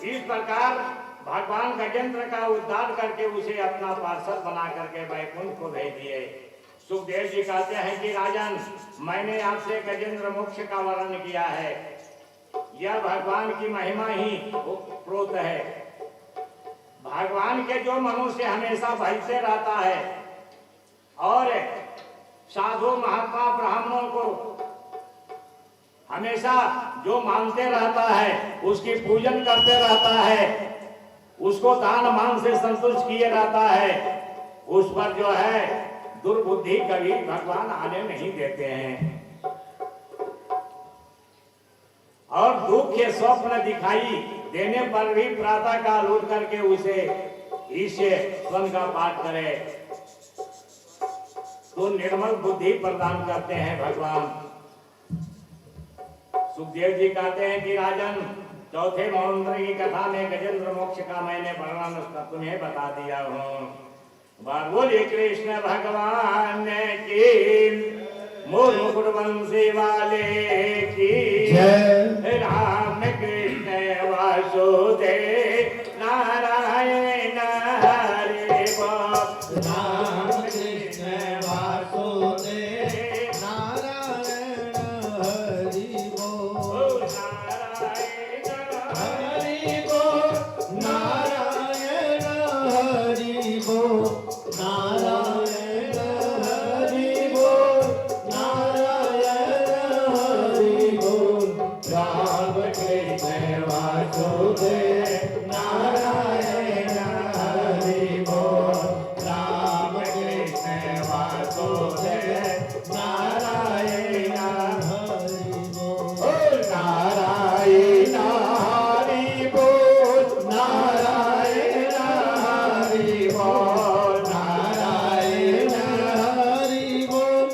इस प्रकार भगवान गजेंद्र का उद्धार करके उसे अपना पार्षद बना करके वैकुंठ को भेज दिए। सुखदेव जी कहते हैं कि राजन, मैंने आपसे गजेंद्र मोक्ष का वर्णन किया है, यह भगवान की महिमा ही प्रोत है। भगवान के जो मनुष्य हमेशा भजते रहता है और साधु महात्मा ब्राह्मणों को हमेशा जो मानते रहता है, उसकी पूजन करते रहता है, उसको दान मान से संतुष्ट किए रहता है, उस पर जो है दुर्बुद्धि कभी भगवान आने नहीं देते हैं। और दुख के स्वप्न दिखाई देने पर भी प्रातः काल उठ करके उसे ईश्वर स्वयं का पाठ करे तो निर्मल बुद्धि प्रदान करते हैं भगवान। सुखदेव जी कहते हैं कि राजन, चौथे मौंद्र की कथा में गजेंद्र मोक्ष का मैंने वर्णन तुम्हें बता दिया हूँ। बोलिए कृष्ण भगवान की, मोर मुकुट वंशी वाले की जय। राम कृष्ण वासुदेव नारायण हरे बोल। राम कृष्ण वासुदेव नारायण हरि बोल। हरि बोल नारायण हरि बोल। नारायण हरि बोल। नारायण हरि बोल। राम कृष्ण वासुदेव नारायण हरि बोल। राम कृष्ण वासुदेव नारायण हरि बोल। नारायण हरि बोल। नारायण हरि बोल। नारायण हरि बोल।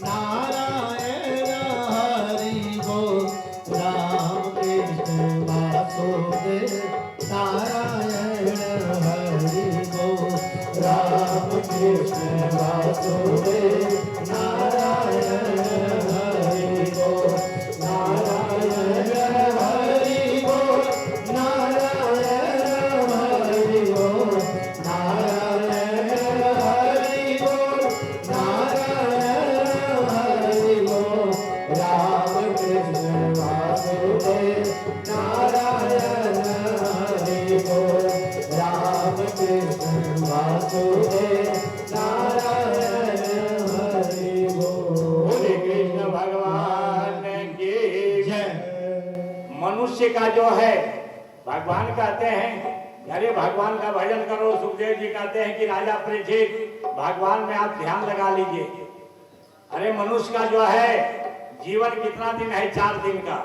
नारायण हरि बोल। राम कृष्ण वासुदेव नारायण हरि बोल। राम कृष्ण वासुदेव नारायण हरि बोल। नारायण हरि बोल। नारायण हरि बोल। नारायण हरि बोल। नारायण हरि बोल। राम कृष्ण वासुदेव नारायण हरि बोल। राम कृष्ण वासुदेव नारायण हरि बोल। बोले कृष्ण भगवान की जय। मनुष्य का जो है भगवान कहते हैं, अरे भगवान का भजन करो। सुखदेव जी कहते हैं कि राजा परीक्षित, भगवान में आप ध्यान लगा लीजिए। अरे मनुष्य का जो है जीवन कितना दिन है? 4 दिन का।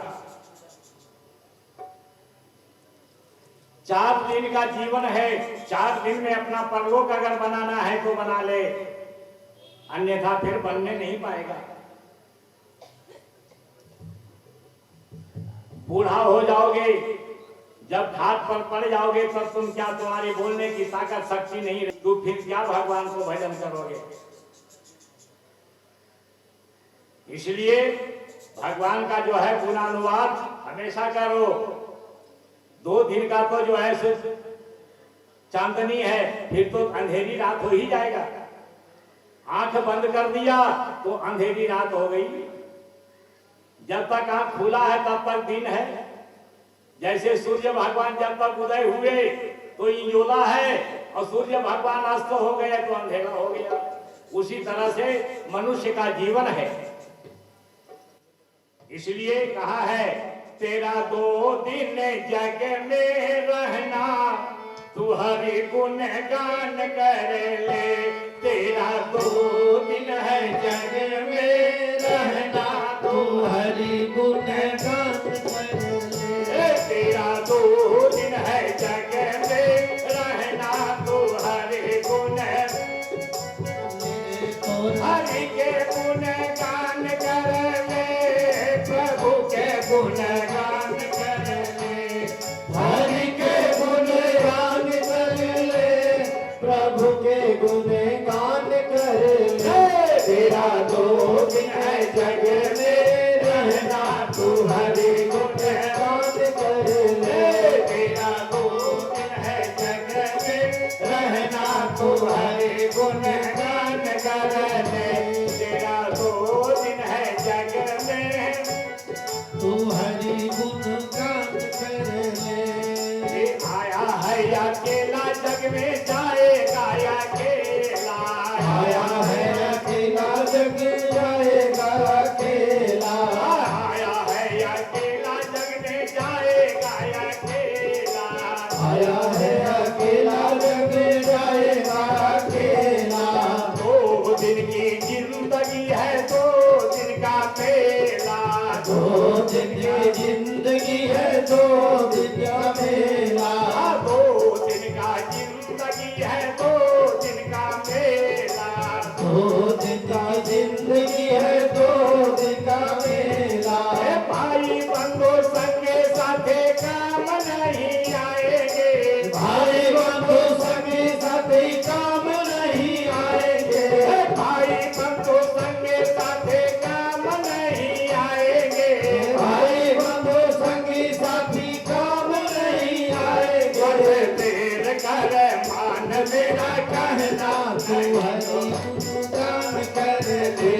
4 दिन का जीवन है। 4 दिन में अपना परलोक अगर बनाना है तो बना ले, अन्यथा फिर बनने नहीं पाएगा। बूढ़ा हो जाओगे, जब घाट पर पड़ जाओगे तब तुम क्या, तुम्हारी बोलने की ताकत शक्ति नहीं रही, तो फिर क्या भगवान को भजन करोगे? इसलिए भगवान का जो है गुणानुवाद हमेशा करो। 2 दिन का तो जो है चांदनी है, फिर तो अंधेरी रात हो ही जाएगा। आंख बंद कर दिया तो अंधेरी रात हो गई। जब तक आंख खुला है तब तक दिन है। जैसे सूर्य भगवान जब तक उदय हुए तो इंजोला है, और सूर्य भगवान अस्त हो गए तो अंधेरा हो गया। उसी तरह से मनुष्य का जीवन है। इसलिए कहा है, तेरा 2 दिन जग में रहना, तू हरि गुण गान कर ले। तेरा 2 दिन है जग में रहना, तू तू हरि गुण गान कर ले। तेरा 2 दिन है जग में रहना तू हरि गुण, हरि के गुण गान कर ले, प्रभु के गुण गान कर ले। हरि के गुण गान कर ले, प्रभु के गुण गान कर ले। तेरा 2 दिन है जग में रहना तू हरि गुण गान कर ले। तेरा 2 दिन है जग में रहना तू हरि गुण गान कर ले। तेरा 2 दिन है जग में तू हरि गुण गान कर ले। ये आया है अकेला जग में जाएगा अकेला, आया है अकेला जग जाएगा अकेला। आया है अकेला जग में जाएगा अकेला। आया है अकेला जग जाएगा अकेला। 2 दिन की जिंदगी है 2 दिन का मेला, 2 दिन की जिंदगी है 2 दिन का मेला। 2 दिन का जिंदगी है 2 दिन का मेला। 2 दिन का जिंदगी है 2 दिन का मेला। भाई बंधु संगे साथे काम नहीं आएंगे, भाई बंधु सभी साथी काम नहीं आएंगे। भाई बंधु संगे साथे काम नहीं आएंगे। भाई बंधु संगी साथी काम नहीं आएंगे। बड़े देर कर मान मेरा कहना तू हरि गुण गान कर ले।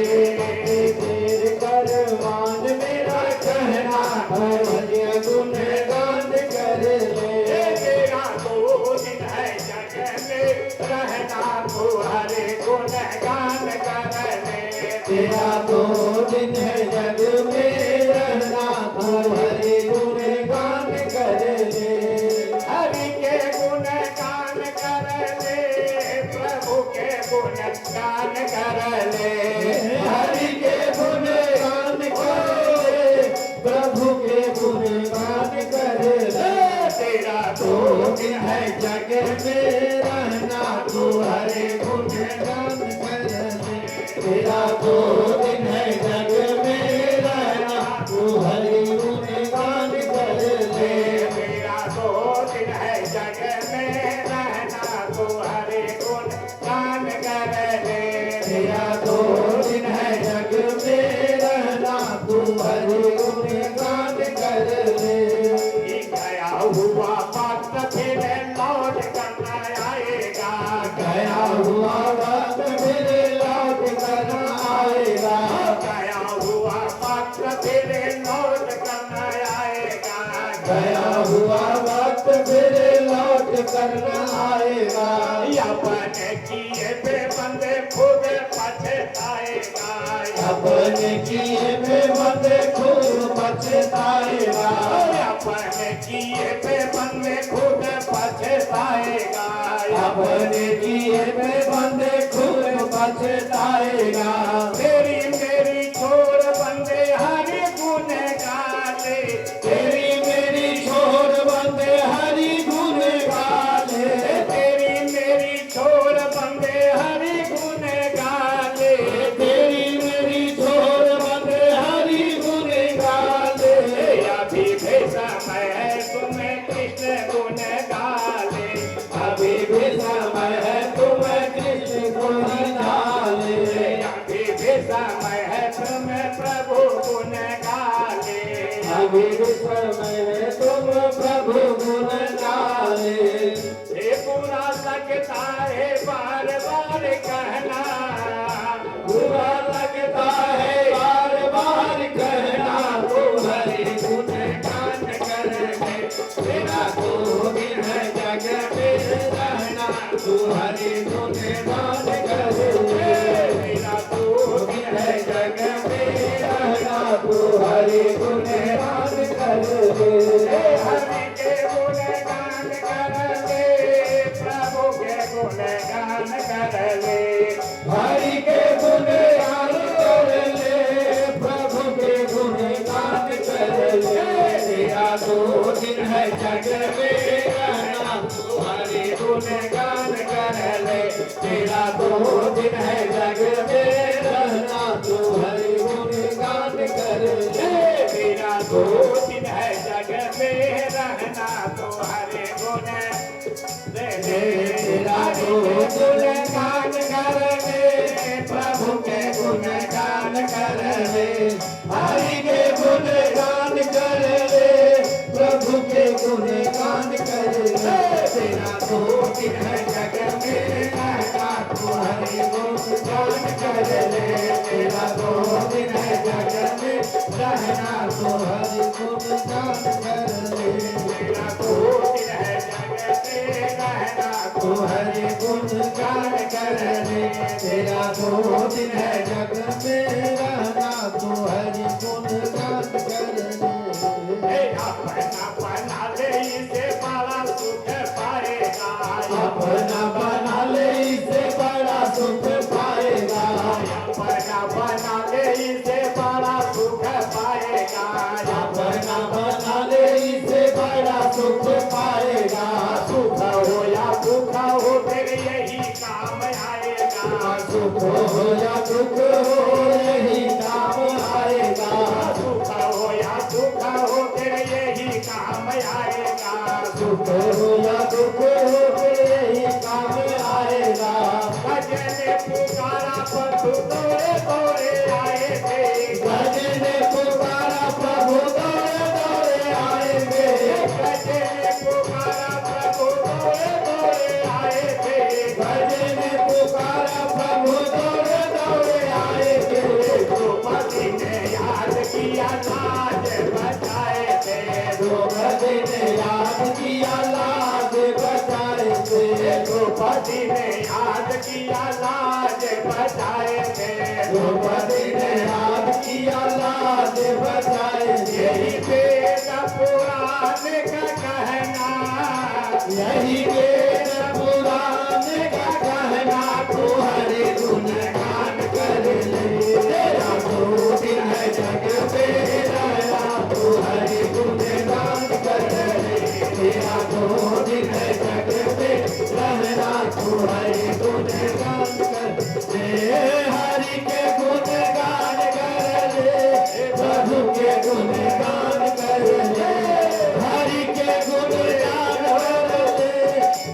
देर कर मान मेरा कहना, हरि गुण गान कर ले। तेरा 2 दिन है जग में रहना तू हरि गुण गान कर ले। तेरा 2 दिन है जग में रहना, तू हरि गुण गान कर ले। हरि के गुण गान कर ले, प्रभु के गुण गान कर ले। हरि के गुण गान कर ले, प्रभु के गुण गान कर ले। तेरा 2 दिन है जग में रहना, तू हरि गुण गान कर ले। तेरा 2 दिन है जग में रहना, तू हरि गुण गान कर ले। तेरा 2 दिन है जग में रहना तू हरि गुण गान कर ले। तेरा 2 दिन है जग में रहना, तू हरि गुण गान कर ले। ये गया हुआ वक्त फिर लौट कर आएगा, गया हुआ वक्त फिर लौट कर आएगा। गया हुआ वक्त फिर लौट कर आएगा। गया हुआ वक्त फिर लौट कर आएगा। अपने किए पे बंदे खुद पछताएगा, अपने किए पे बंदे खुद पछताएगा। अपने किए पे बंदे खुद पछताएगा। अपने किए पे बंदे खुद पछताएगा। मेरी मेरी छोड़ बंदे हरि गुण गाले, तेरी मेरी छोड़ बंदे हरि गुण गाले। तेरी मेरी छोड़ बंदे हरि गुण गाले। तेरी मेरी छोड़ बंदे हरि गुण गाले। अभी भी समय है तुम्हें कृष्ण गुण गाले, अभी भी समय है तुम्हें कृष्ण गुण गाले। अभी भी समय है तुम्हें प्रभु गुण गाले। अभी भी समय है तुम प्रभु गुण गाले। ये पूरा लगता है बार बार कहना, बुरा लगता है बार बार कहना, तू हरि गुण गान कर ले। तेरा 2 दिन है जग में रहना, तू हरि गुण गान कर ले। तेरा 2 दिन है जग में रहना, तू हरि गुण गान कर ले। हरि के गुण गान कर ले, प्रभु के गुण गान कर ले। हरि के गुण गान कर ले, प्रभु के तेरा 2 दिन है जग में रहना तो हरि गुण गान कर ले। तेरा 2 दिन है जग में रहना तो हरि गुण ले। तेरा 2 गुण गान कर ले, प्रभु के गुण गान कर ले, हरि के गुण गान कर ले, प्रभु के गुण गान कर ले। तेरा 2 दिन है जग में रहना तो हरि गुण गान कर ले। तेरा 2 दिन है जग में रहना तो हरि गुण गान कर ले। तेरा 2 दिन है जग में रहना तो हरि गुण गान कर ले। तेरा 2 दिन है जग में रहना तो हरि गुण गान कर ले। अपना बना ले इसे बड़ा सुख पाएगा। अपना बना ले इसे बड़ा सुख पाएगा। अपना बना ले इसे बड़ा सुख पाएगा। अपना बना ले इसे बड़ा सुख पाएगा। सुख हो या दुख हो फिर यही काम आएगा। सुख हो या दुख हो यही काम आएगा। सुख हो या दुख हो फिर यही काम आएगा। सुख हो या दुख हो फिर यही काम आएगा। भजन पुकारा प्रभु दौड़े दौड़े आए थे। भजन पुकारा प्रभु दौड़े दौड़े आए थे। भजन पुकारा प्रभु दौड़े दौड़े आए थे। भजन पुकारा प्रभु दौड़े दौड़े आए थे। द्रौपदी ने याद किया लाज बचाए थे। द्रौपदी ने याद किया लाज बचाए थे। द्रौपदी ने याद किया लाज बचाए थे। द्रौपदी ने याद किया लाज बचाए थे। यही वेद पुराण का कहना, यही वेद पुराण का कहना तो हरि गुण गान कर ले। तेरा 2 दिन है जग में रहना तो हरि गुण गान कर ले। तेरा 2 दिन है जग में रहना तो हरि गुण गान कर ले। हरि के गुण गान कर ले, प्रभु के गुण गान कर ले। हरि के गुण गान कर ले,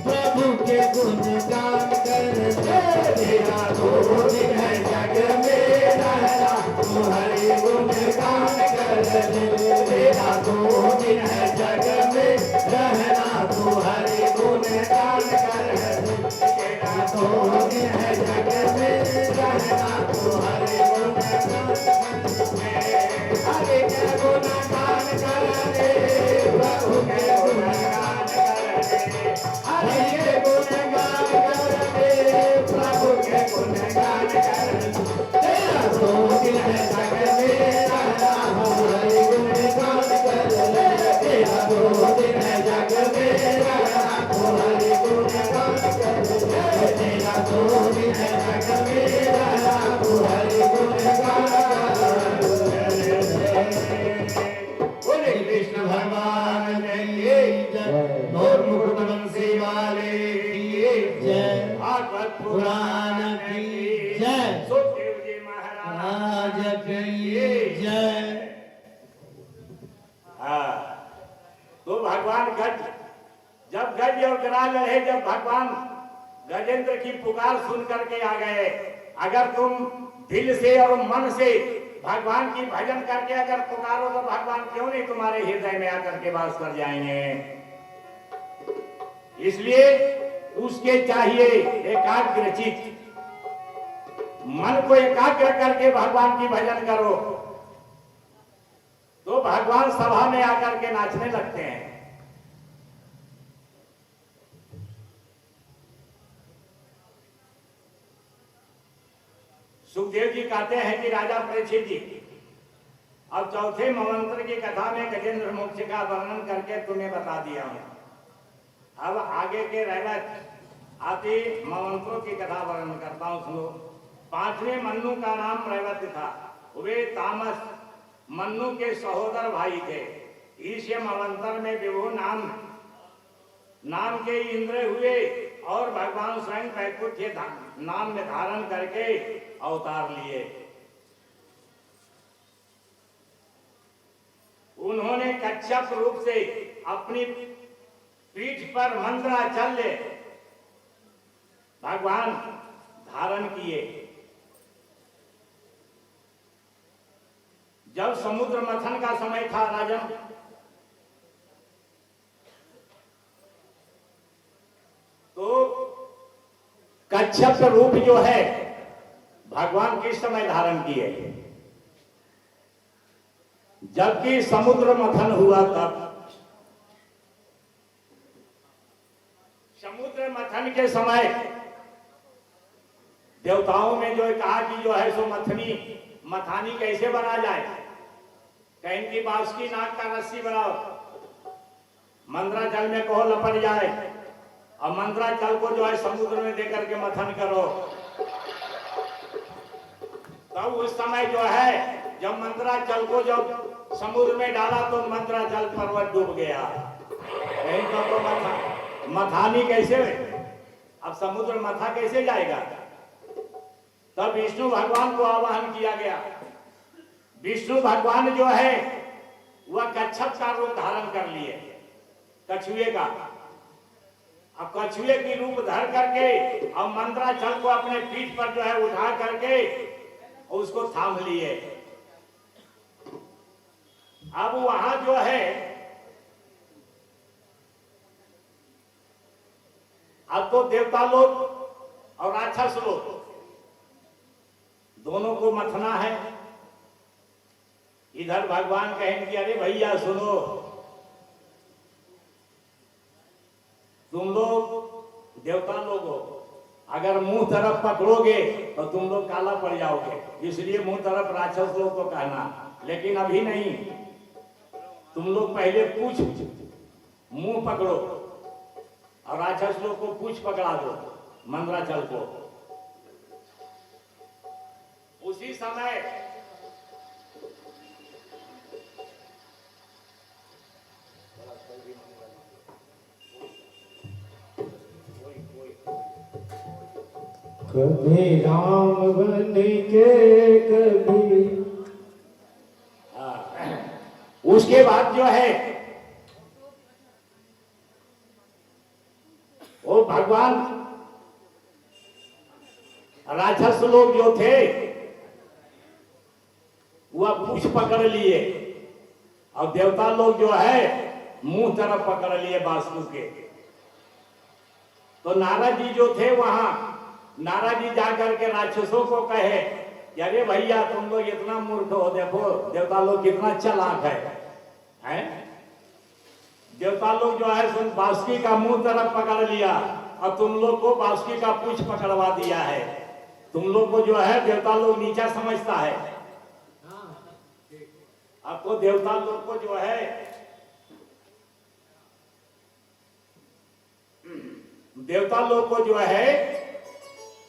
प्रभु के गुण गान कर ले। तेरा 2 दिन है जग में रहना तो हरि गुण गान कर ले। तेरा 2 दिन है जग में रहना तो हरि गुण गान कर ले। तेरा 2 दिन है जग में रहना तो हरि गुण गान कर ले। हरि के गुण गान कर ले, प्रभु के गुण गान कर ले। हरि के गुण गान कर ले, प्रभु के गुण गान कर ले। तेरा 2 दिन है जग में रहना तो हरि गुण गान कर ले। तेरा 2 दिन है जग में रहना तो हरि गुण गान कर ले। तेरा 2 दिन है जग में रहना तो हरि गुण गान कर ले। बोले कृष्ण भगवान की जय। गौर मुकुट बंसी वाले की जय। भागवत पुराण की जय। सुखदेव जी महाराज की जय। तो भगवान जब गज और गराज रहे, जब भगवान गजेंद्र की पुकार सुन करके आ गए। अगर तुम दिल से और मन से भगवान की भजन करके अगर पुकारो तो भगवान क्यों नहीं तुम्हारे हृदय में आकर के वास कर जाएंगे। इसलिए उसके चाहिए एकाग्र चित्त, मन को एकाग्र करके भगवान की भजन करो तो भगवान सभा में आकर के नाचने लगते हैं। सुखदेव जी कहते हैं कि राजा परीक्षित जी, अब चौथे मंवंतर की कथा में गजेंद्र मोक्ष का वर्णन करके तुम्हें बता दिया हूं। अब आगे के रैवत आती मंवंतरों की कथा वर्णन करता हूं, सुनो। 5वें मन्नु का नाम रैवत था। वे तामस मन्नु के सहोदर भाई थे। ईश मंवंतर में विभु नाम के इंद्र हुए और भगवान स्वयं वैकुंठ के नाम में धारण करके अवतार लिए। उन्होंने कच्छप रूप से अपनी पीठ पर मंद्राचल्य भगवान धारण किए। जब समुद्र मंथन का समय था राजन, तो कच्छप रूप जो है भगवान किस समय धारण किए? जबकि समुद्र मंथन हुआ तब। समुद्र मंथन के समय देवताओं में जो कहा कि जो है सो मथानी कैसे बना जाए, कहीं की बांसुरी नाक का रस्सी बनाओ, मंद्राचल में कहो लपट जाए, और मंद्राचल को जो है समुद्र में देकर के मथन करो। तब उस समय जो है जब मंद्राचल को जब समुद्र में डाला तो मंद्राचल पर्वत डूब गया। कहीं तो मथानी कैसे, अब समुद्र मथा कैसे जाएगा? तब विष्णु भगवान को आवाहन किया गया। विष्णु भगवान जो है वह कच्छप का रूप धारण कर लिए, कछुए का। अब कछुए की रूप धर करके और मंद्राचल को अपने पीठ पर जो है उठा करके उसको थाम लिए। अब वहां जो है अब तो देवता लोग और राक्षस लोग दोनों को मथना है। इधर भगवान कहेंगे अरे भैया सुनो, तुम लोग देवता लोग हो, अगर मुंह तरफ पकड़ोगे तो तुम लोग काला पड़ जाओगे, इसलिए मुंह तरफ राक्षस लोग को कहना। लेकिन अभी नहीं, तुम लोग पहले पूछ मुंह पकड़ो और राक्षस लोग को पूछ पकड़ा दो मंद्राचल को। उसी समय कभी राम बन के कभी। उसके बाद जो है वो भगवान राक्षस लोग जो थे वह पूछ पकड़ लिए और देवता लोग जो है मुंह तरफ पकड़ लिए बासु के। तो नारद जी जो थे वहां, नारद जी जाकर के राक्षसों को कहे कि अरे भैया तुम लोग इतना मूर्ख हो, देखो देवता लोग कितना चालाक है? देवता लोग जो है सुन बासुकी का मुंह तरफ पकड़ लिया और तुम लोग को बासुकी का पूछ पकड़वा दिया है। तुम लोग को जो है देवता लोग नीचा समझता है। अब तो देवता लोग को जो है देवता लोग को जो है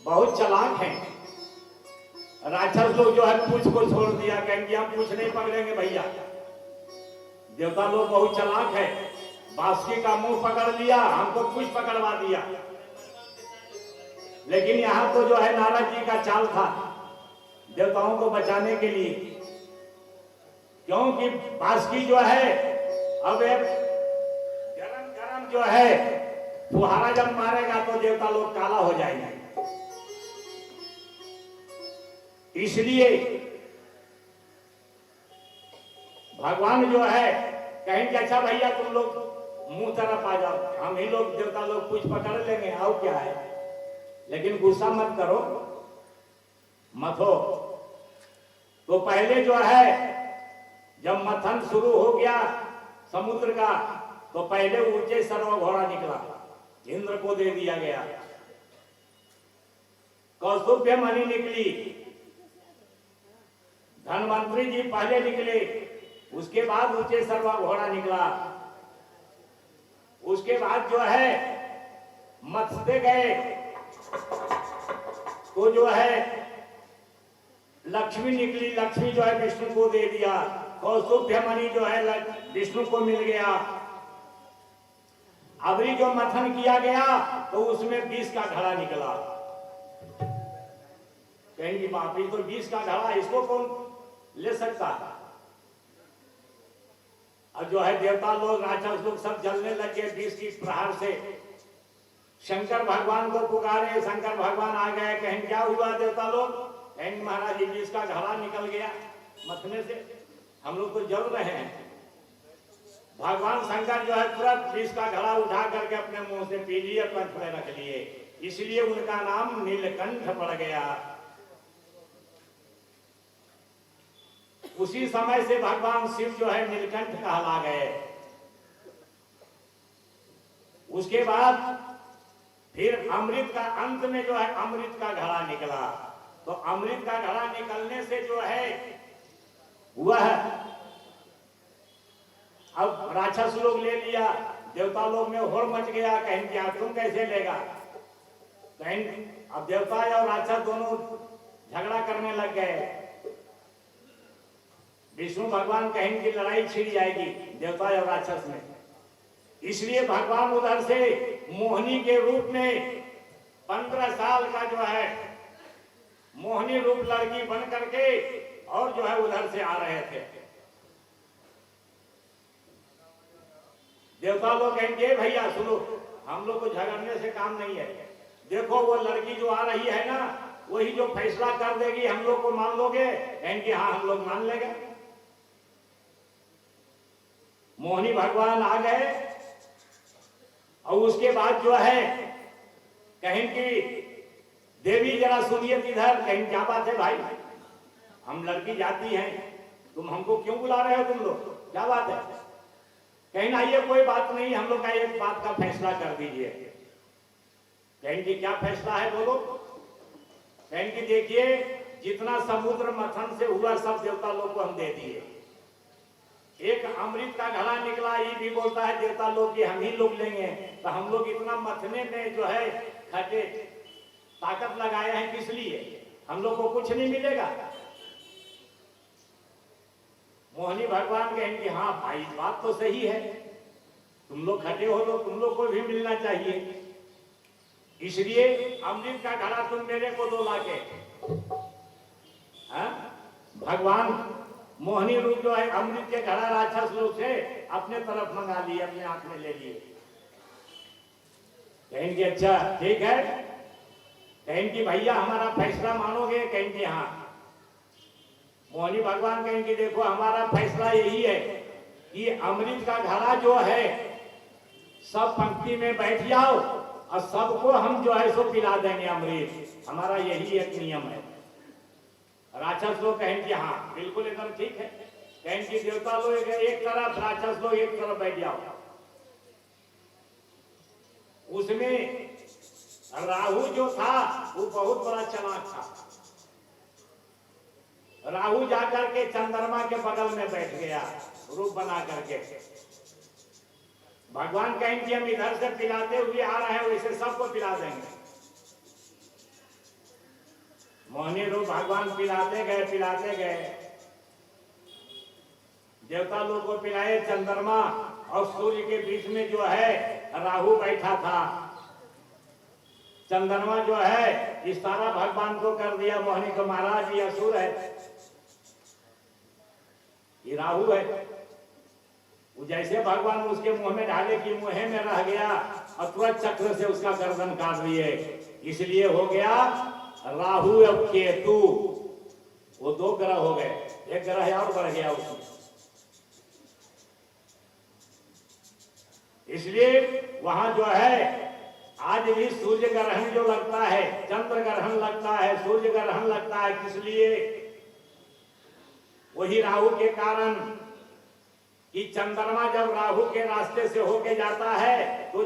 बहुत चालाक हैं। राक्षस लोग जो है पूछ को छोड़ दिया, कहेंगे हम पूछ नहीं पकड़ेंगे भैया। देवता लोग बहुत चालाक है, बासुकी का मुंह पकड़ लिया, हमको पूछ पकड़वा दिया। लेकिन यहां तो जो है नारद जी का चाल था देवताओं को बचाने के लिए, क्योंकि बासुकी जो है अब गरम गरम जो है फुहारा जब मारेगा तो देवता लोग काला हो जाएंगे। इसलिए भगवान जो है कहेंगे अच्छा भैया तुम लोग मुंह तरफ आ जाओ, हम ही लोग देवता लोग पूछ पकड़ लेंगे, आओ क्या है। लेकिन गुस्सा मत करो, मत हो। तो पहले जो है जब मथन शुरू हो गया समुद्र का, तो पहले ऊंचे सर्व घोड़ा निकला, इंद्र को दे दिया गया। कौस्तुभ्य मणि निकली, धनवंतरी जी पहले निकले, उसके बाद ऊंचे सर्व घोड़ा निकला। उसके बाद जो है मथते गए तो जो है लक्ष्मी निकली, लक्ष्मी जो है विष्णु को दे दिया। कौस्तुभ्य मणि जो है विष्णु को मिल गया। अबरी जो मथन किया गया तो उसमें 20 का घड़ा निकला। कहेंगे बाप रे, तो 20 का घड़ा, इसको कौन ले सकता है? और जो है देवता लोग, राक्षस लोग सब जलने लगे 20 की प्रहार से। शंकर भगवान को पुकारे, शंकर भगवान आ गए। कहें क्या हुआ देवता लोग? कहेंगे महाराज जी 20 का घड़ा निकल गया मथने से, हम लोग तो जल रहे हैं। भगवान शंकर जो है तुरंत 20 का घड़ा उठा करके अपने मुंह से पी लिए, कंठ में रख लिए, इसलिए उनका नाम नीलकंठ पड़ गया। उसी समय से भगवान शिव जो है नीलकंठ कहला गए। उसके बाद फिर अमृत का अंत में जो है अमृत का घड़ा निकला। तो अमृत का घड़ा निकलने से जो है वह अब राक्षस लोग ले लिया, देवता लोग में होड़ मच गया। कहें क्या तुम कैसे लेगा? कहें अब देवता और राक्षस दोनों झगड़ा करने लग गए। विष्णु भगवान कहेंगे लड़ाई छिड़ जाएगी देवता और राक्षस में, इसलिए भगवान उधर से मोहिनी के रूप में 15 साल का जो है मोहिनी रूप लड़की बन करके और जो है उधर से आ रहे थे। देवता लोग कहेंगे भैया सुनो, हम लोग को झगड़ने से काम नहीं है, देखो वो लड़की जो आ रही है ना, वही जो फैसला कर देगी, हम लोग को मान लोगे? कहेंगे हाँ हम लोग मान लेंगे। मोहिनी भगवान आ गए और उसके बाद जो है कहें कि देवी जरा सुनिए इधर। कहें क्या बात है भाई, हम लड़की जाती हैं, तुम हमको क्यों बुला रहे हो तुम लोग, क्या बात है? कहीं ना ये कोई बात नहीं, हम लोग का एक बात का फैसला कर दीजिए। कहें कि क्या फैसला है बोलो? कहें कि देखिए जितना समुद्र मथन से हुआ सब देवता लोग को हम दे दिए। एक अमृत का घड़ा निकला, ये भी बोलता है देवता लोग कि हम ही लोग लेंगे। तो हम लोग इतना मथने में जो है खटे ताकत लगाए हैं, किस लिए? हम लोग को कुछ नहीं मिलेगा। मोहिनी भगवान कहेंगे हाँ भाई बात तो सही है, तुम लोग खटे हो तो तुम लोग को भी मिलना चाहिए, इसलिए अमृत का घड़ा तुम मेरे को दो लाके। भगवान मोहिनी रूप जो है अमृत के घड़ा राक्षस लोग से अपने तरफ मंगा लिए, अपने हाथ में ले लिए। कहेंगे अच्छा ठीक है। कहेंगे भैया हमारा फैसला मानोगे? कहेंगे हाँ। मोहिनी भगवान कहेंगे देखो हमारा फैसला यही है कि अमृत का घड़ा जो है सब पंक्ति में बैठ जाओ और सबको हम जो है सो पिला देंगे अमृत, हमारा यही एक नियम है। राक्षस लोग कहेंगे हाँ बिल्कुल एकदम ठीक है। कहेंगे देवता लोग एक तरफ, राक्षस लोग एक तरफ बैठ जाओ। उसमें राहु जो था वो बहुत बड़ा चालाक था। राहु जाकर के चंद्रमा के बगल में बैठ गया रूप बना करके। भगवान कहेंगे हम इधर से पिलाते हुए आ रहे हैं, वैसे सबको पिला देंगे। मोहिनी रूप भगवान पिलाते गए, देवता लोग को पिलाए। चंद्रमा और सूर्य के बीच में जो है राहु बैठा था। चंद्रमा जो है इशारा भगवान को कर दिया मोहिनी को, महाराज ये असुर है, ये राहु है। वो जैसे भगवान उसके मुंह में डाले कि मुंह में रह गया और तुरंत चक्र से उसका गर्दन काट दिए। इसलिए हो गया राहु और केतु, वो दो ग्रह हो गए, एक ग्रह और बढ़ गया उसमें। इसलिए वहां जो है आज भी सूर्य ग्रहण जो लगता है, चंद्र ग्रहण लगता है, सूर्य ग्रहण लगता है, किस लिए? वही राहु के कारण कि चंद्रमा जब राहु के रास्ते से होके जाता है तो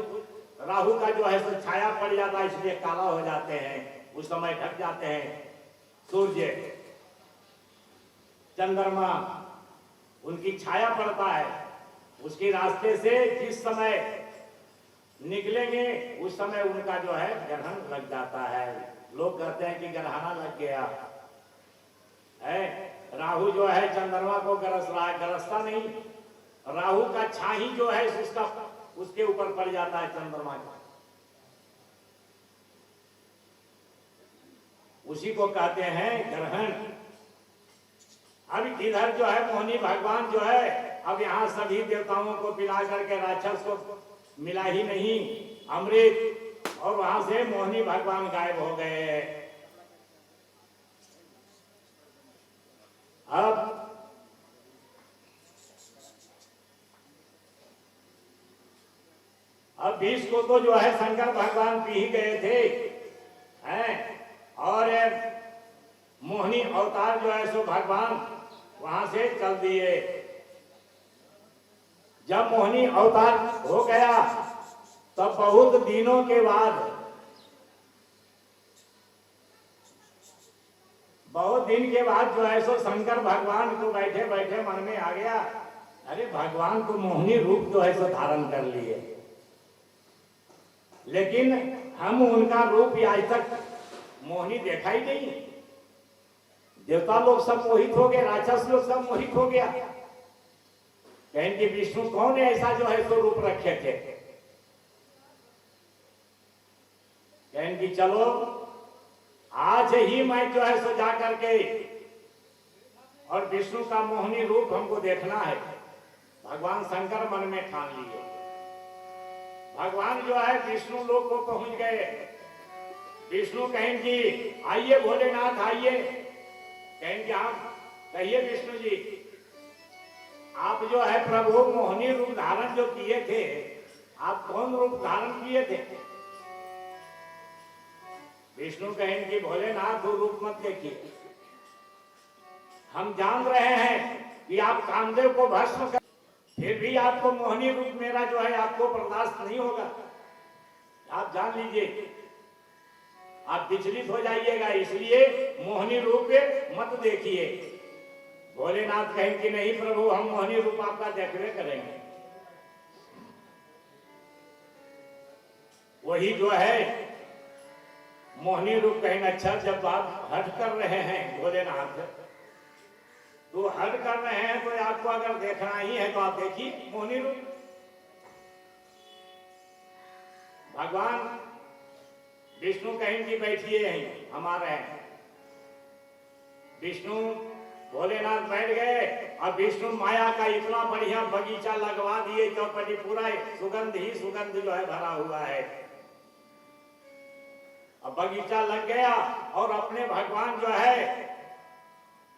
राहु का जो है सो छाया पड़ जाता है, इसलिए काला हो जाते हैं, उस समय ढक जाते हैं सूर्य। चंद्रमा उनकी छाया पड़ता है, उसके रास्ते से जिस समय निकलेंगे उस समय उनका जो है ग्रहण लग जाता है। लोग कहते हैं कि ग्रहण लग गया है। राहु जो है चंद्रमा को गरस रहा है, गरसता नहीं, राहु का छाही जो है उसका उसके ऊपर पड़ जाता है चंद्रमा का। उसी को कहते हैं ग्रहण। अब इधर जो है मोहिनी भगवान जो है, अब यहाँ सभी देवताओं को पिला करके राक्षस को मिला ही नहीं अमृत, और वहां से मोहिनी भगवान गायब हो गए। अब विष को तो जो है शंकर भगवान पी ही गए थे हैं, और मोहिनी अवतार जो है सो भगवान वहां से चल दिए। जब मोहिनी अवतार हो गया तब बहुत दिनों के बाद, बहुत दिन के बाद जो है सो शंकर भगवान को बैठे बैठे मन में आ गया, अरे भगवान को मोहिनी रूप जो है सो धारण कर लिए, लेकिन हम उनका रूप आज तक मोहिनी देखा ही नहीं। देवता लोग सब मोहित हो गए, राक्षस लोग सब मोहित हो गया। कहें कि विष्णु कौन है ऐसा जो है सो रूप रखे थे। कहें कि चलो आज ही मैं जो है सो जा करके और विष्णु का मोहिनी रूप हमको देखना है। भगवान शंकर मन में ठान लिए। भगवान जो है विष्णु लोक को पहुंच गए। विष्णु कहें कि आइए भोलेनाथ आइए। कहें कि आप कहिए विष्णु जी, आप जो है प्रभु मोहिनी रूप धारण जो किए थे, आप कौन रूप धारण किए थे। विष्णु कहें कि भोलेनाथ वो रूप मत देखिए, हम जान रहे हैं कि आप कामदेव को भस्म कर, फिर भी आपको मोहिनी रूप मेरा जो है आपको बर्दाश्त नहीं होगा। आप जान लीजिए, आप विचलित हो जाइएगा, इसलिए मोहिनी रूप मत देखिए। भोलेनाथ कहें कि नहीं प्रभु, हम मोहिनी रूप आपका देखने करेंगे। वही जो है मोहिनी रूप कहें, अच्छा जब आप हट कर रहे हैं भोलेनाथ, तो हट कर रहे हैं तो आपको अगर देखना ही है तो आप देखिए मोहिनी रूप। भगवान विष्णु कहें कि बैठिए यहीं, हमारे हैं। विष्णु भोलेनाथ बैठ गए। अब विष्णु माया का इतना बढ़िया बगीचा लगवा दिए, चौपटी पूरा सुगंध ही सुगंध जो है भरा हुआ है। अब बगीचा लग गया और अपने भगवान जो है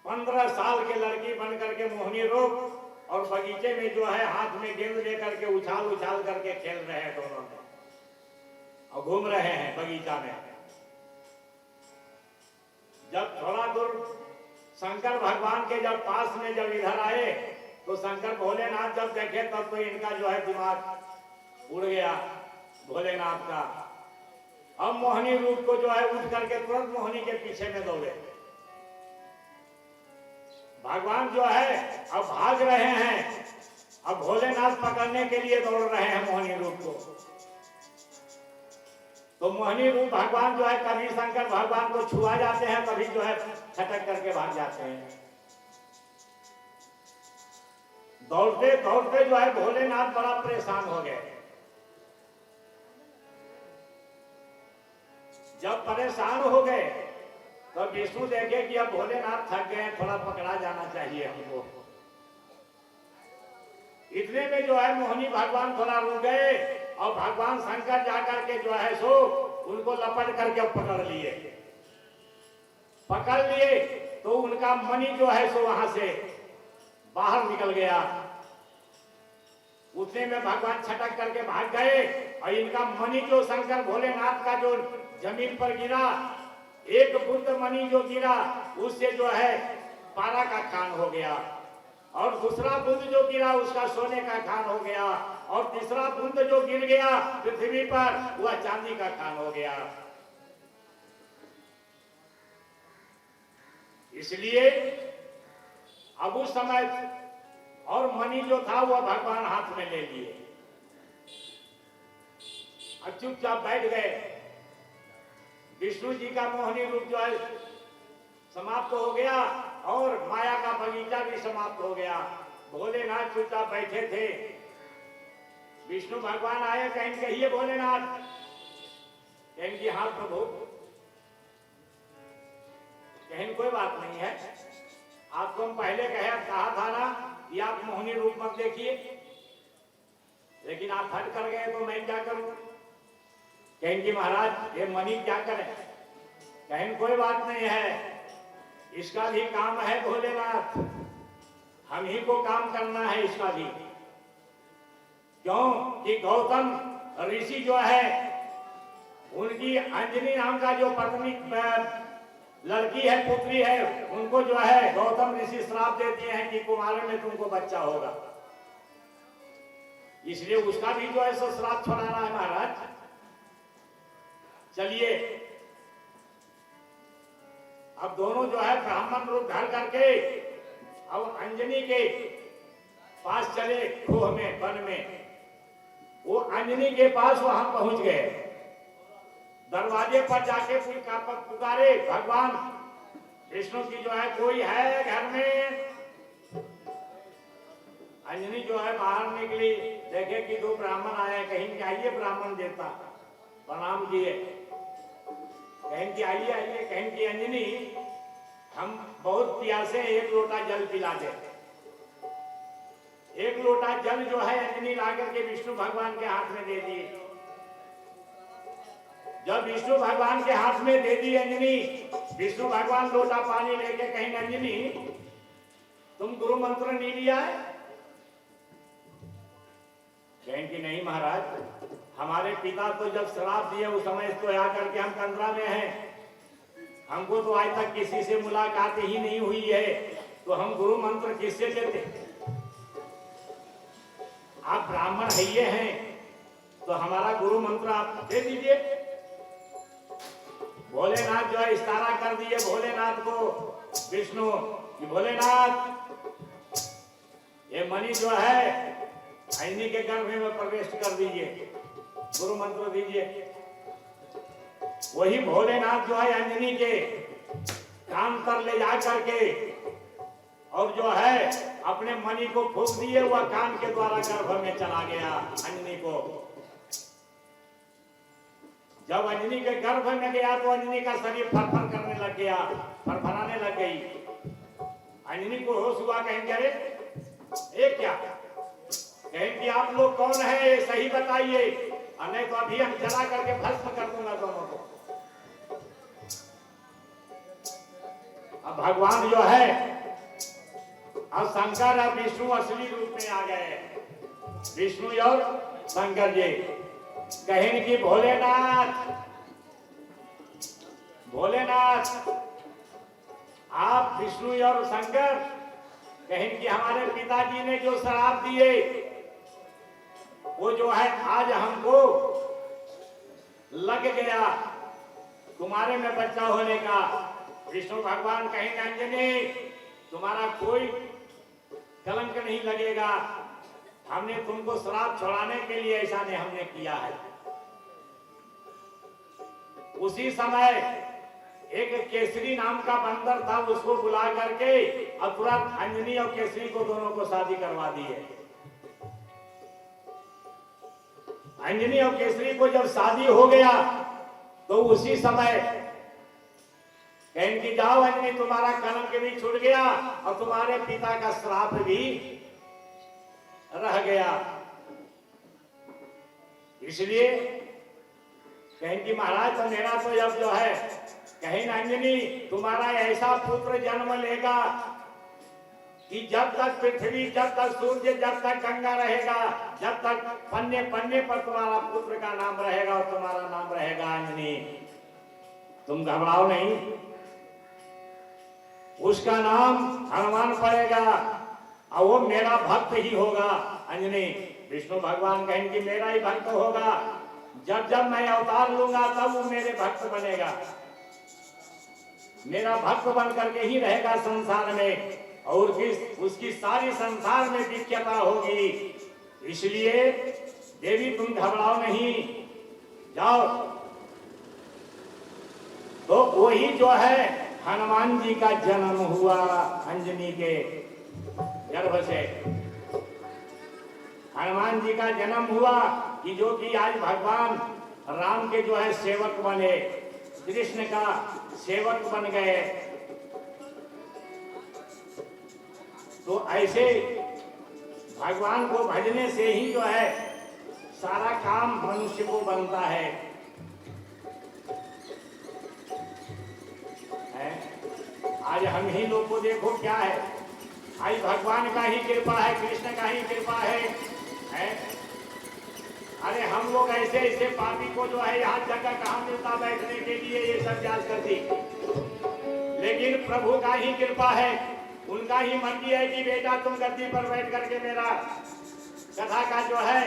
15 साल के लड़की बन करके मोहिनी रूप, और बगीचे में जो है हाथ में गेंद लेकर के उछाल उछाल करके खेल रहे हैं दोनों में, और घूम रहे हैं बगीचा में। जब थोड़ा दूर शंकर भगवान के जब पास में जब इधर आए, तो शंकर भोलेनाथ जब देखे तब तो इनका जो है दिमाग उड़ गया भोलेनाथ का। अब मोहिनी रूप को जो है उठ करके तुरंत मोहिनी के पीछे में दौड़े। भगवान जो है अब भाग रहे हैं, अब भोलेनाथ पकड़ने के लिए दौड़ रहे हैं मोहिनी रूप को। तो मोहिनी रूप भगवान जो है कभी शंकर भगवान को छुआ जाते हैं, कभी जो है छटक करके भाग जाते हैं। दौड़ते दौड़ते जो है भोलेनाथ बड़ा परेशान हो गए। जब परेशान हो गए तो विष्णु देखे कि अब भोलेनाथ थक गए, थोड़ा पकड़ा जाना चाहिए हमको। इतने में जो है मोहिनी भगवान थोड़ा रुक गए, और भगवान शंकर जाकर के जो है सो उनको लपट करके पकड़ लिए। पकड़ लिए तो उनका मणि जो है सो वहां से बाहर निकल गया। उतने में भगवान छटक करके भाग गए, और इनका मणि जो शंकर भोलेनाथ का जो जमीन पर गिरा, एक बुद्ध मणि जो गिरा उससे जो है पारा का खान हो गया, और दूसरा बुद्ध जो गिरा उसका सोने का खान हो गया, और तीसरा बुद्ध जो गिर गया पृथ्वी पर वह चांदी का खान हो गया। इसलिए अब उस समय और मणि जो था वह भगवान हाथ में ले लिए, अब चुपचाप बैठ गए। विष्णु जी का मोहिनी रूप जो है समाप्त हो गया, और माया का बगीचा भी समाप्त हो गया। भोलेनाथ चुपचाप बैठे थे। विष्णु भगवान आए, कहें कहिए भोलेनाथ। कहें कि हाँ प्रभु। कहें कोई बात नहीं है, आपको हम पहले कहा था ना कि आप मोहिनी रूप मत देखिए, लेकिन आप हट कर गए तो मैं क्या करूं। कहें कि महाराज ये मणि क्या करें। कहें कोई बात नहीं है, इसका भी काम है भोलेनाथ, हम ही को काम करना है इसका भी। क्यों कि गौतम ऋषि जो है, उनकी अंजनी नाम का जो पत्नी लड़की है, पुत्री है, उनको जो है गौतम ऋषि श्राप दे दिए हैं कि कुमार में तुमको बच्चा होगा। इसलिए उसका भी जो है सो श्राप छुड़ाना है महाराज। चलिए अब दोनों जो है ब्राह्मण रूप धार करके अब अंजनी के पास चले, खोह में, वन में। वो अंजनी के पास वहां पहुंच गए, दरवाजे पर जाके पुकारे, भगवान विष्णु की जो है कोई है घर में। अंजनी जो है बाहर निकली, देखे कि दो ब्राह्मण आए, कहीं कि आइए ब्राह्मण देवता, प्रणाम किए। कहें कि आइए आइए। कहें कि अंजनी हम बहुत प्यासे, एक लोटा जल पिला दे। एक लोटा जल जो है अंजनी ला करके विष्णु भगवान के हाथ में दे दिए। जब विष्णु भगवान के हाथ में दे दी अंजनी, विष्णु भगवान लोटा पानी लेके कहीं अंजनी तुम गुरु मंत्र नहीं लिया है। कहें कि नहीं महाराज, हमारे पिता तो जब श्राप दिए उस समय तो आकर के हम कंदरा में हैं, हमको तो आज तक किसी से मुलाकात ही नहीं हुई है, तो हम गुरु मंत्र किससे लेते। आप ब्राह्मण है ये हैं तो हमारा गुरु मंत्र आप दे दीजिए। भोलेनाथ जो है इशारा कर दिए भोलेनाथ को विष्णु कि भोलेनाथ ये मणि जो है अंजनी के गर्भ में प्रवेश कर दीजिए, गुरु मंत्र दीजिए। वही भोलेनाथ जो है अंजनी के कान पर ले जा करके और जो है अपने मणि को फूंक दिए, वह कान के द्वारा गर्भ में चला गया अंजनी को। जब अंजनी के गर्भ में गया तो अंजनी का शरीर फरफर करने लग गया, फरफराने लग गई। अंजनी को होश हुआ, कहेंगे अरे ये क्या। कहें कि आप लोग कौन है ये सही बताइए, और नहीं तो अभी हम जला करके भस्म कर दूंगा दोनों को। अब भगवान जो है अब शंकर और विष्णु असली रूप में आ गए, विष्णु और शंकर जी। कहें कि भोलेनाथ भोलेनाथ आप विष्णु और शंकर, कहें कि हमारे पिताजी ने जो श्राप दिए वो जो है आज हमको लग गया तुम्हारे में बच्चा होने का। विष्णु भगवान कहेंगे अंजनी तुम्हारा कोई कलंक नहीं लगेगा, हमने तुमको श्राप छुड़ाने के लिए ऐसा ने हमने किया है। उसी समय एक केसरी नाम का बंदर था, उसको बुला करके और तुरंत अंजनी और केसरी को दोनों को शादी करवा दी है। अंजनी और केसरी को जब शादी हो गया तो उसी समय कहें कि जाओ अंजनी तुम्हारा कलंक भी छूट गया और तुम्हारे पिता का श्राप भी रह गया। इसलिए कहें कि महाराज तो मेरा तो अब जो है कहीं अंजनी तुम्हारा ऐसा पुत्र जन्म लेगा कि जब तक पृथ्वी, जब तक सूर्य, जब तक गंगा रहेगा, जब तक पन्ने पन्ने पर तुम्हारा पुत्र का नाम रहेगा और तुम्हारा नाम रहेगा अंजनी। तुम घबराओ नहीं, उसका नाम हनुमान पड़ेगा और वो मेरा भक्त ही होगा अंजनी। विष्णु भगवान कहेंगे कि मेरा ही भक्त होगा, जब जब मैं अवतार लूंगा तब वो मेरे भक्त बनेगा, मेरा भक्त बन करके ही रहेगा संसार में और उसकी सारी संसार में विख्याता होगी। इसलिए देवी तुम घबराओ नहीं, जाओ। तो वही जो है हनुमान जी का जन्म हुआ अंजनी के गर्भ से। हनुमान जी का जन्म हुआ कि जो कि आज भगवान राम के जो है सेवक बने, कृष्ण का सेवक बन गए। तो ऐसे भगवान को भजने से ही जो है सारा काम मनुष्य को बनता है। आज हम ही लोग को देखो क्या है, आज भगवान का ही कृपा है, कृष्ण का ही कृपा है? अरे हम लोग ऐसे ऐसे पापी को जो है यहाँ जगह कहाँ मिलता बैठने के लिए ये सब जांच करती, लेकिन प्रभु का ही कृपा है, उनका ही मर्जी है कि बेटा तुम गद्दी पर बैठ करके मेरा कथा का जो है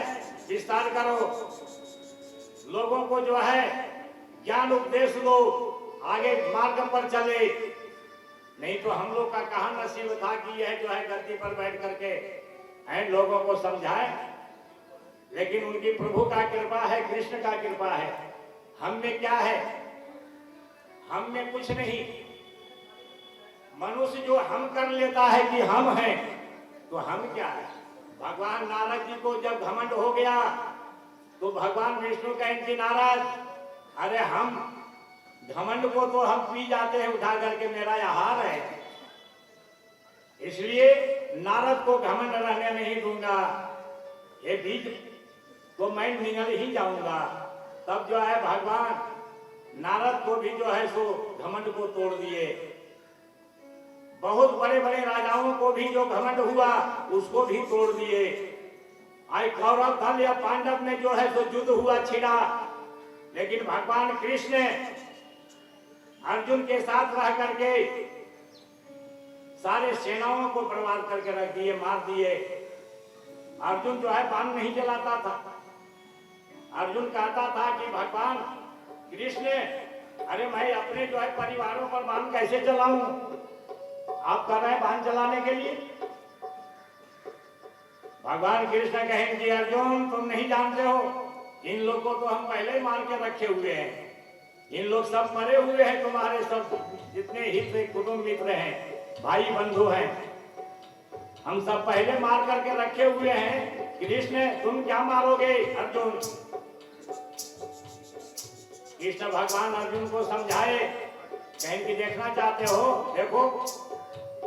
विस्तार करो, लोगों को जो है ज्ञान उपदेश दो, आगे मार्ग पर चले। नहीं तो हम लोग का कहाँ नसीब था कि यह जो है गद्दी पर बैठ करके लोगों को समझाए। लेकिन उनकी प्रभु का कृपा है, कृष्ण का कृपा है। हम में क्या है? हम में कुछ नहीं। मनुष्य जो हम कर लेता है कि हम हैं, तो हम क्या है? भगवान नारद जी को जब घमंड हो गया तो भगवान विष्णु कहें कि नारद, अरे हम घमंड को तो हम पी जाते हैं उठा करके, मेरा आहार है, इसलिए नारद को घमंड रहने नहीं दूंगा, ये बीज तो मैं निगल ही जाऊंगा। तब जो है भगवान नारद को भी जो है सो घमंड को तोड़ दिए। बहुत बड़े बड़े राजाओं को भी जो घमंड हुआ उसको भी तोड़ दिए। आज कौरव दल या पांडव में जो है सो युद्ध हुआ, छिड़ा, लेकिन भगवान कृष्ण अर्जुन के साथ रह करके सारे सेनाओं को बर्बाद करके रख दिए, मार दिए। अर्जुन जो है बाण नहीं चलाता था। अर्जुन कहता था कि भगवान कृष्ण, अरे मैं अपने जो है परिवारों पर बाण कैसे चलाऊं? आप कर रहे हैं बाण चलाने के लिए। भगवान कृष्ण कहें कि अर्जुन तुम नहीं जानते हो, इन लोगों को तो हम पहले ही मार के रखे हुए हैं, इन लोग सब मरे हुए हैं, तुम्हारे सब जितने हित कुटुंब मित्र हैं, भाई बंधु हैं, हम सब पहले मार करके रखे हुए हैं। कृष्ण तुम क्या मारोगे अर्जुन? कृष्ण भगवान अर्जुन को समझाए, कहें कि देखना चाहते हो, देखो।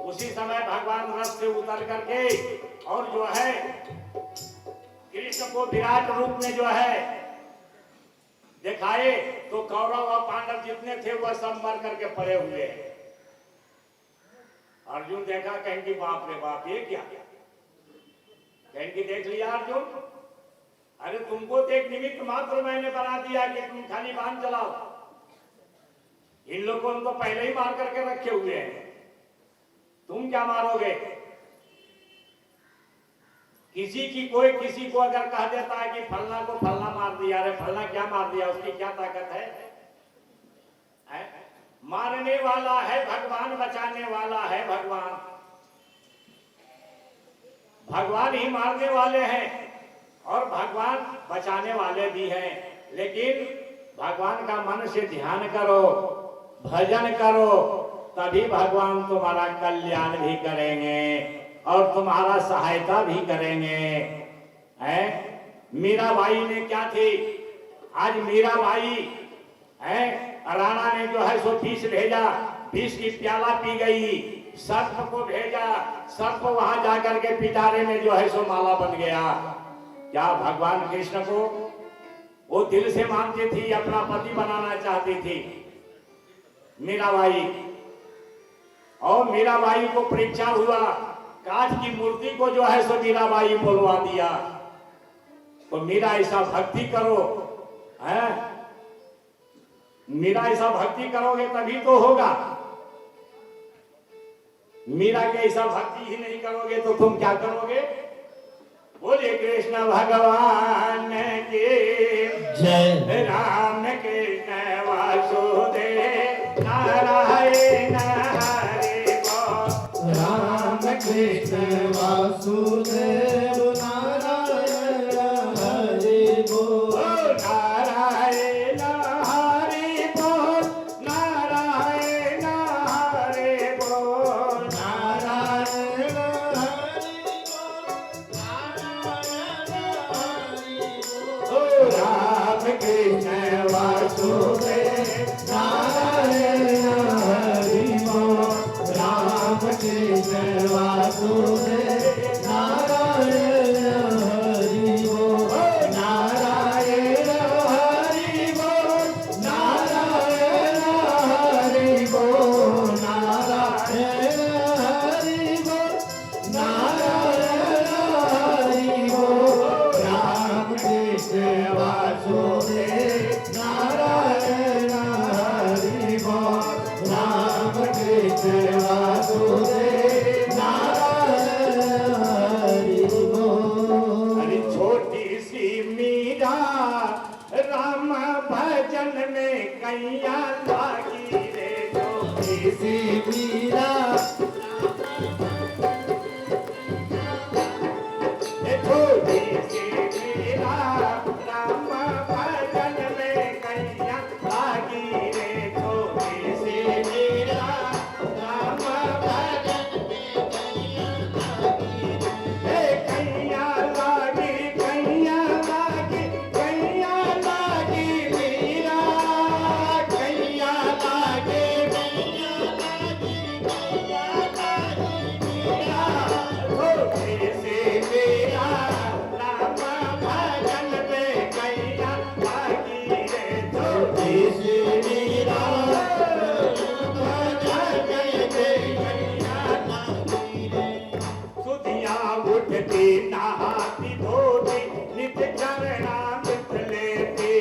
उसी समय भगवान रथ से उतर करके और जो है कृष्ण को विराट रूप में जो है दिखाए, तो कौरव और पांडव जितने थे वह सब मर करके पड़े हुए हैं। अर्जुन देखा, कहें कि बाप रे बाप, ये क्या? कहें कि देख लिया अर्जुन, अरे तुमको तो एक निमित्त मात्र मैंने बना दिया कि तुम खाली बाण चलाओ, इन लोगों को हम तो पहले ही मार करके रखे हुए हैं, तुम क्या मारोगे? कोई किसी को अगर कह देता है कि फलना को फलना मार दिया, अरे फलना क्या मार दिया, उसकी क्या ताकत है? मारने वाला है भगवान, बचाने वाला है भगवान। भगवान ही मारने वाले हैं और भगवान बचाने वाले भी हैं। लेकिन भगवान का मन से ध्यान करो, भजन करो, तभी भगवान तुम्हारा कल्याण भी करेंगे और तुम्हारा सहायता भी करेंगे। मीराबाई ने क्या थी? आज मीराबाई राणा ने जो है सो विष भेजा, विष की प्याला पी गई, सर्प को भेजा, सर्प वहां जाकर के पिटारे में जो है सो माला बन गया। क्या भगवान कृष्ण को वो दिल से मानती थी, अपना पति बनाना चाहती थी मीराबाई। और मीराबाई को परीक्षा हुआ, काठ की मूर्ति को जो है सो मीराबाई बोलवा दिया। तो मीरा ऐसा भक्ति करो, मीरा ऐसा भक्ति करोगे तभी तो होगा। मीरा के ऐसा भक्ति ही नहीं करोगे तो तुम क्या करोगे? बोले कृष्ण भगवान के जय। राम कृष्ण वासुदेव नारायण हरि बोल। राम कृष्ण वासुदेव नारायण हरि बोल। नारायण हरि बोल, नारायण हरि बोल। नारायण हरि बोल, नारायण सी मीरा छोटी सी मीरा राम भजन में कैया लागी रे छोटी सी मीरा राम भजन में कैया लागी रे कैया लागी कैया लागी कैया लागी मीरा कैया लागी कैया लागी कैया लागी मीरा छोटी सी मीरा राम भजन में कैया लागी रे छोटी सी मीरा भजन में कैया लागी रे सुधिया उठती नहाती धोती नित चरणामृत लेती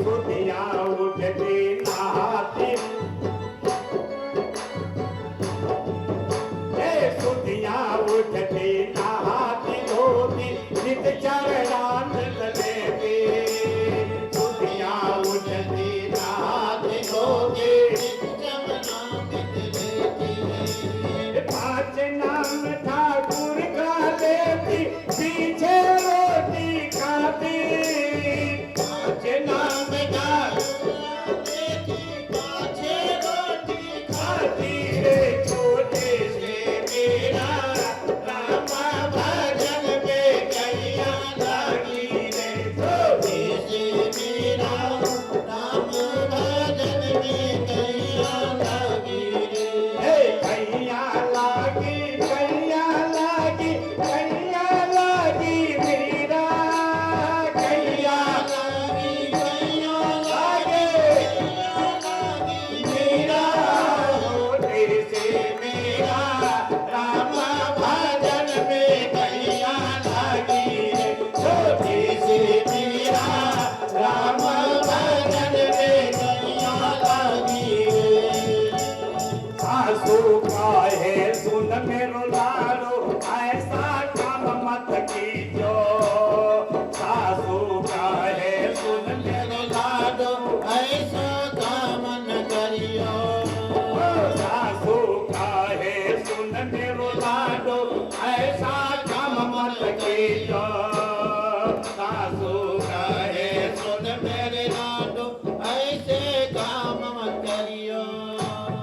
सुधिया उठती नहाती सुधिया उठती नहाती धोती नित चरणामृत लेती सुधिया उठती नहाती धोती नित चरणामृत लेती पाँच नाम ठाकुर का लेती पीछे रोटी खाती पाँच नाम ठाकुर लेती पीछे रोटी खाती रे छोटे से मेरा राम भजन में कैया लागी रे छोटे से मेरा राम भजन में कैया लागी रे कैया लागी कैया लागी कैया लागी मेरा कैया लागी कैया लागी मेरा छोटे से मेरा राम भजन में कैया लागी रे छोटे से मेरा राम भजन में कैया लागी रे सासू काहे सुन मेरो लालो ऐसा काम मत कीजो सासू काहे सुन मेरो लालो ऐसा काम न करियो सासू काहे सुन मेरो लालो ऐसा काम मत कीजो सासू काहे सुन मेरे लालो ऐसे काम मत करियो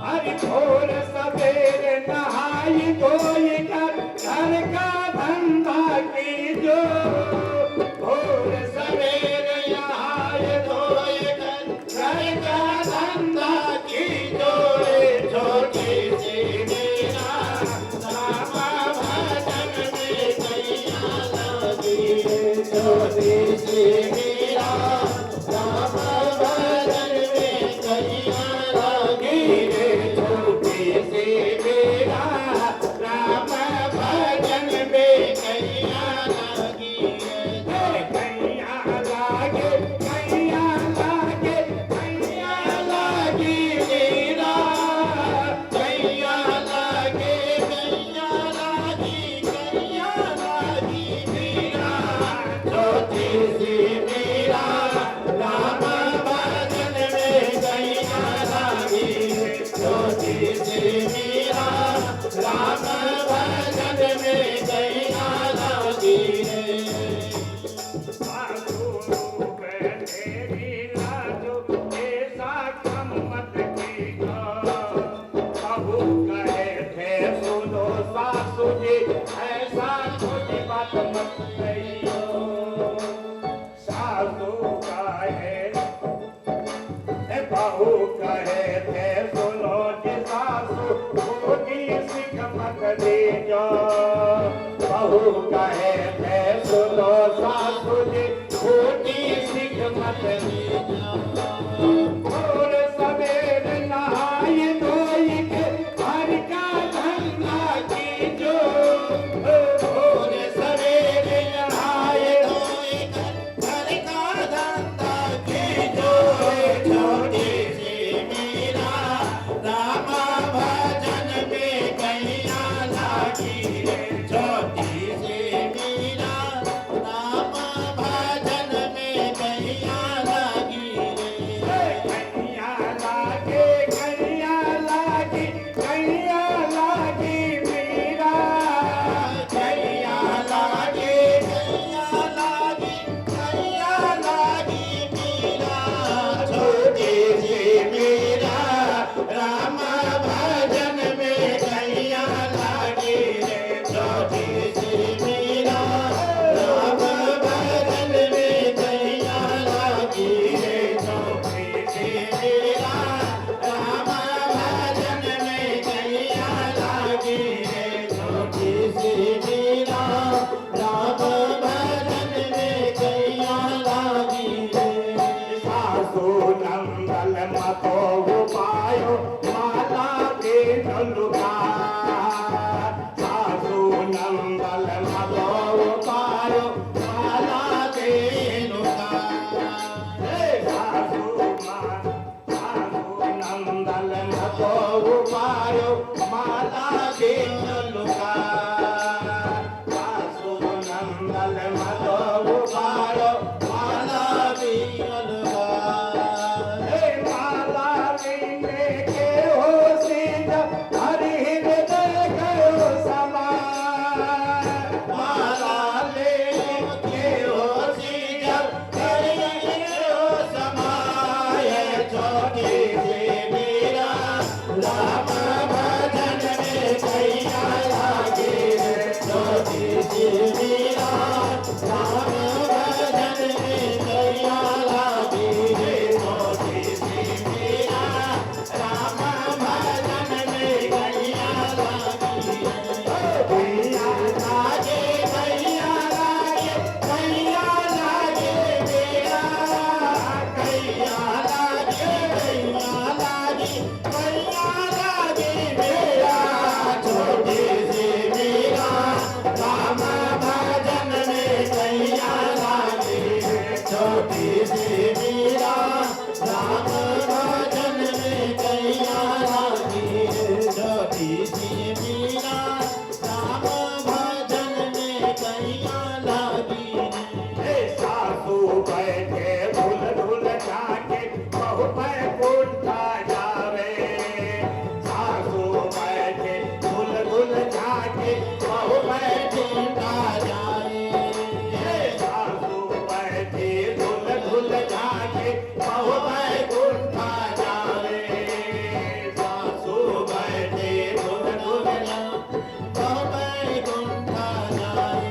हरि भोर सवेरे नहाई धोई कर घर का धंधा कीजो भोर सवेरे नहाई धोई कर घर का धंधा कीजो रे छोटी सी मेरा राम भजन में कैया लागी रे छोटी सी मेरा राम भजन में कैया लागी रे छोटी सी मेरा राम भजन में कैया लागी रे कैया लागे कैया लागे कैया लागी मेरा कैया लागे कैया लागी कैया लागी मेरा छोटी सी मेरा राम भजन में कैया लागी रे छोटी सी मेरा राम भजन में कैया लागी रे साधु रूप तेरी लाजो ऐसा काम मत कीजो बहू कहे थे सुनो सासू जी ऐसा छोटी बात मत कहियो सासू कहे बहू कहे थे सुनो जी सासू छोटी सी मत दी लुका सासु नंदल मदो पायो माला देनुका सासु नंदल मदो पायो माला देनुका सासु नंदल मदो पायो माला देनुका माला देने के हो सीधा हरि हृदय करो समा माला लेके हो सीधा हरि हृदय समाय छोटी से मेरा राम भजन में कैया लागे छोटी से मेरा राम भजन में कैया लागे छोटी से मेरा राम भजन में कैया लागे कैया लागे कैया लागे कैया लागे मेरा कैया लागे कैया लागे कैया लागे मेरा छोटे से मेरा राम भजन में कैया लागे छोटे से मेरा राम भजन में कैया लागे छोटे से मेरा राम भजन में कैया लागे सासू बैठे भूल भूल जाके बहु पर उठा जावे सासू बैठे भूल भूल जाके बहु पर उठा जाए सासू बैठे भूल भूल जाके बहु पर उठा जावे सासू बैठे भूल भूल जाके बहु पर उठा जाए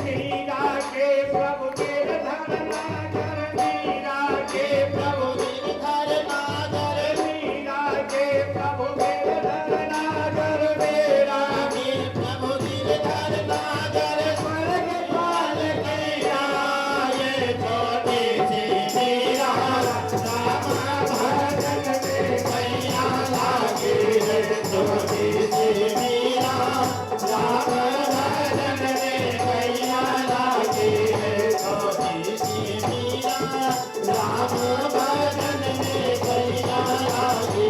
मीरा के प्रभु गिरधर नागर मीरा के प्रभु गिरधर नागर मीरा के प्रभु गिरधर नागर मेरा के प्रभु गिरधर नागर स्वर्ग द्वार कैया ये छोटे से मेरा राम भजन में कैया लागे छोटे से मेरा राम भजन में कैया लागे छोटे से मेरा राम भजन में कैया लागे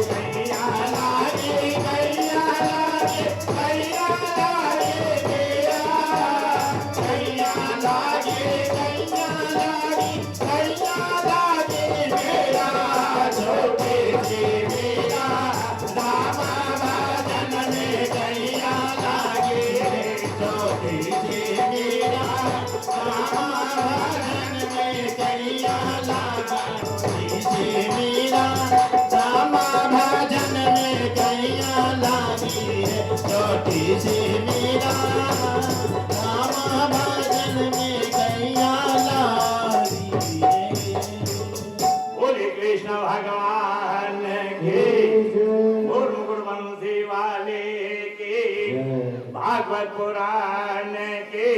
कैया लागे कैया लागे कैया लागे मेरा कैया लागे कैया लागे कैया लागे मेरा छोटे से मेरा राम भजन में कैया लागे छोटे से मेरा राम भजन में कैया लागे छोटे से मेरा राम भजन में कैया लागे छोटे से मेरा राम भजन में कैया लागे बोले कृष्ण भगवान के मुकुट बंसी वाले के भागवत पुराण के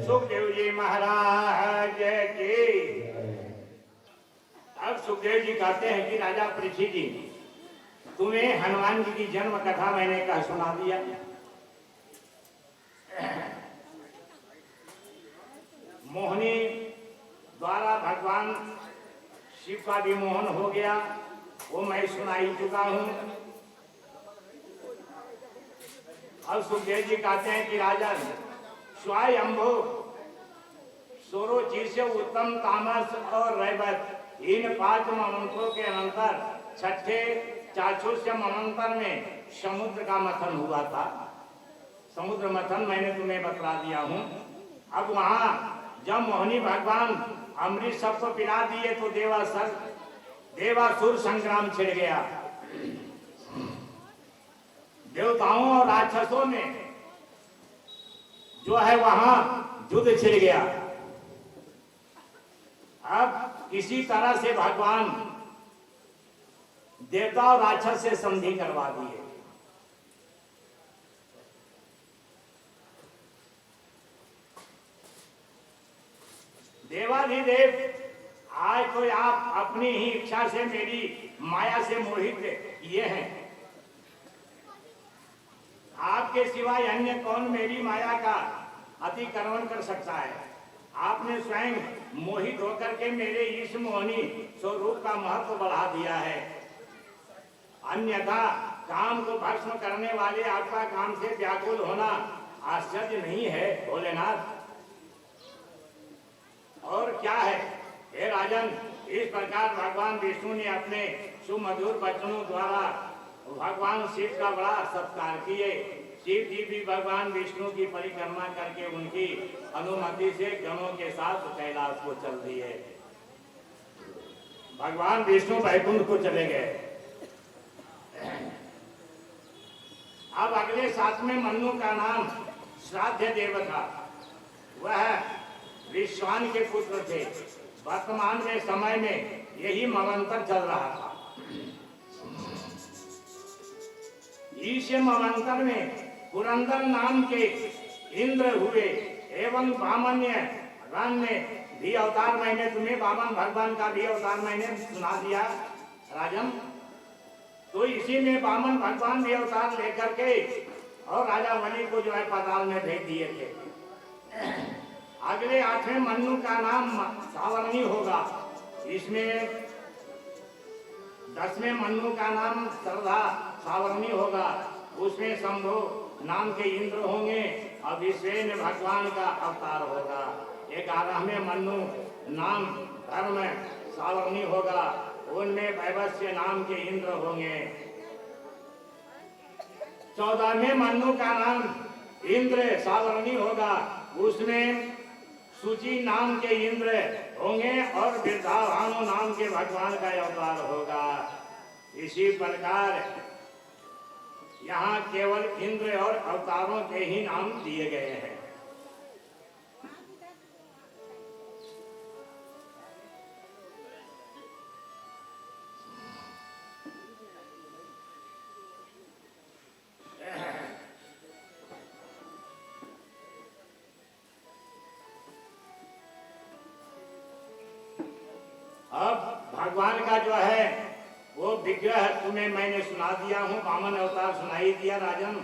सुखदेव जी महाराज के अब सुखदेव जी कहते हैं कि राजा परीक्षित जी तुम्हें हनुमान जी की जन्म कथा मैंने कहा सुना दिया मोहिनी द्वारा भगवान शिव का विमोहन हो गया वो मैं सुना ही चुका हूं अब सुखदेव जी कहते हैं कि राजन स्वयंभू सोरो चीज से उत्तम तामस और रैवत इन 5 मन्वंतरों के अनंतर छठे चाक्षुष मन्वंतर में समुद्र का मंथन हुआ था। समुद्र मंथन मैंने तुम्हें बतला दिया हूँ। अब वहाँ जब मोहिनी भगवान अमृत सबको पिला दिए तो देवासुर संग्राम छिड़ गया। देवताओं और राक्षसों में जो है वहां युद्ध छिड़ गया। अब किसी तरह से भगवान देवता और राक्षस से संधि करवा दिए। देवाधिदेव आज तो आप अपनी ही इच्छा से मेरी माया से मोहित किए हैं। आपके सिवाय अन्य कौन मेरी माया का अतिक्रमण कर सकता है? आपने स्वयं मोहित होकर के मेरे इस मोहनी स्वरूप का महत्व बढ़ा दिया है। अन्यथा काम को भस्म करने वाले आपका काम से व्याकुल होना आश्चर्य नहीं है भोलेनाथ। और क्या है हे राजन, इस प्रकार भगवान विष्णु ने अपने सुमधुर वचनों द्वारा भगवान शिव का बड़ा सत्कार किए। शिव जी भी भगवान विष्णु की परिक्रमा करके उनकी अनुमति से गणों के साथ कैलाश को चल दिए। भगवान विष्णु वैकुंठ को चले गए। अब अगले 7वें मन्नु का नाम श्राद्ध देव था। वह विश्वान के पुत्र थे। वर्तमान में समय में यही मवंतर चल रहा था। इस मवंतर में पुरंदर नाम के इंद्र हुए एवं वामन्य रण में भी अवतार। मैंने तुम्हें वामन भगवान का भी अवतार मैंने सुना दिया राजन। तो इसी में वामन भगवान भी अवतार लेकर के और राजा बलि को जो है पाताल में भेज दिए थे। अगले 8वें मन्नु का नाम सावर्णी होगा। इसमें 10वें मन्नु का नाम श्रद्धा सावर्णी होगा। उसमें शंभु नाम के इंद्र होंगे और विश्वेन भगवान का अवतार होगा। 11वें मन्नु नाम धर्म सावर्णी होगा। उनमें वैवस्य नाम के इंद्र होंगे। 14वें मन्नु का नाम इंद्र सावर्णी होगा। उसमें सूची नाम के इंद्र होंगे और वृद्धाभानु नाम के भगवान का अवतार होगा। इसी प्रकार यहाँ केवल इंद्र और अवतारों के ही नाम दिए गए हैं। अब भगवान का जो है वो विग्रह तुम्हें मैंने सुना दिया हूँ। वामन अवतार सुनाई दिया राजन।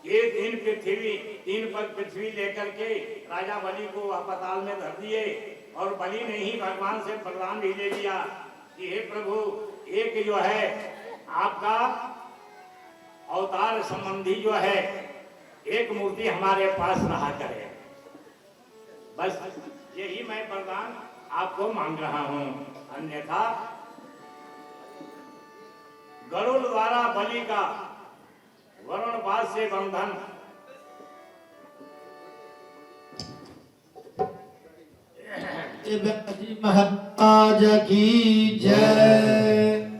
ये 3 पग पृथ्वी लेकर के राजा बलि को अस्पताल में धर दिए और बलि ने ही भगवान से वरदान भी ले लिया कि हे प्रभु, एक जो है आपका अवतार संबंधी जो है एक मूर्ति हमारे पास रहा करे। बस यही मैं वरदान आपको मांग रहा हूं। अन्यथा गरुड़ द्वारा बलि का वरुणपाद से बंधन महाराज की जय।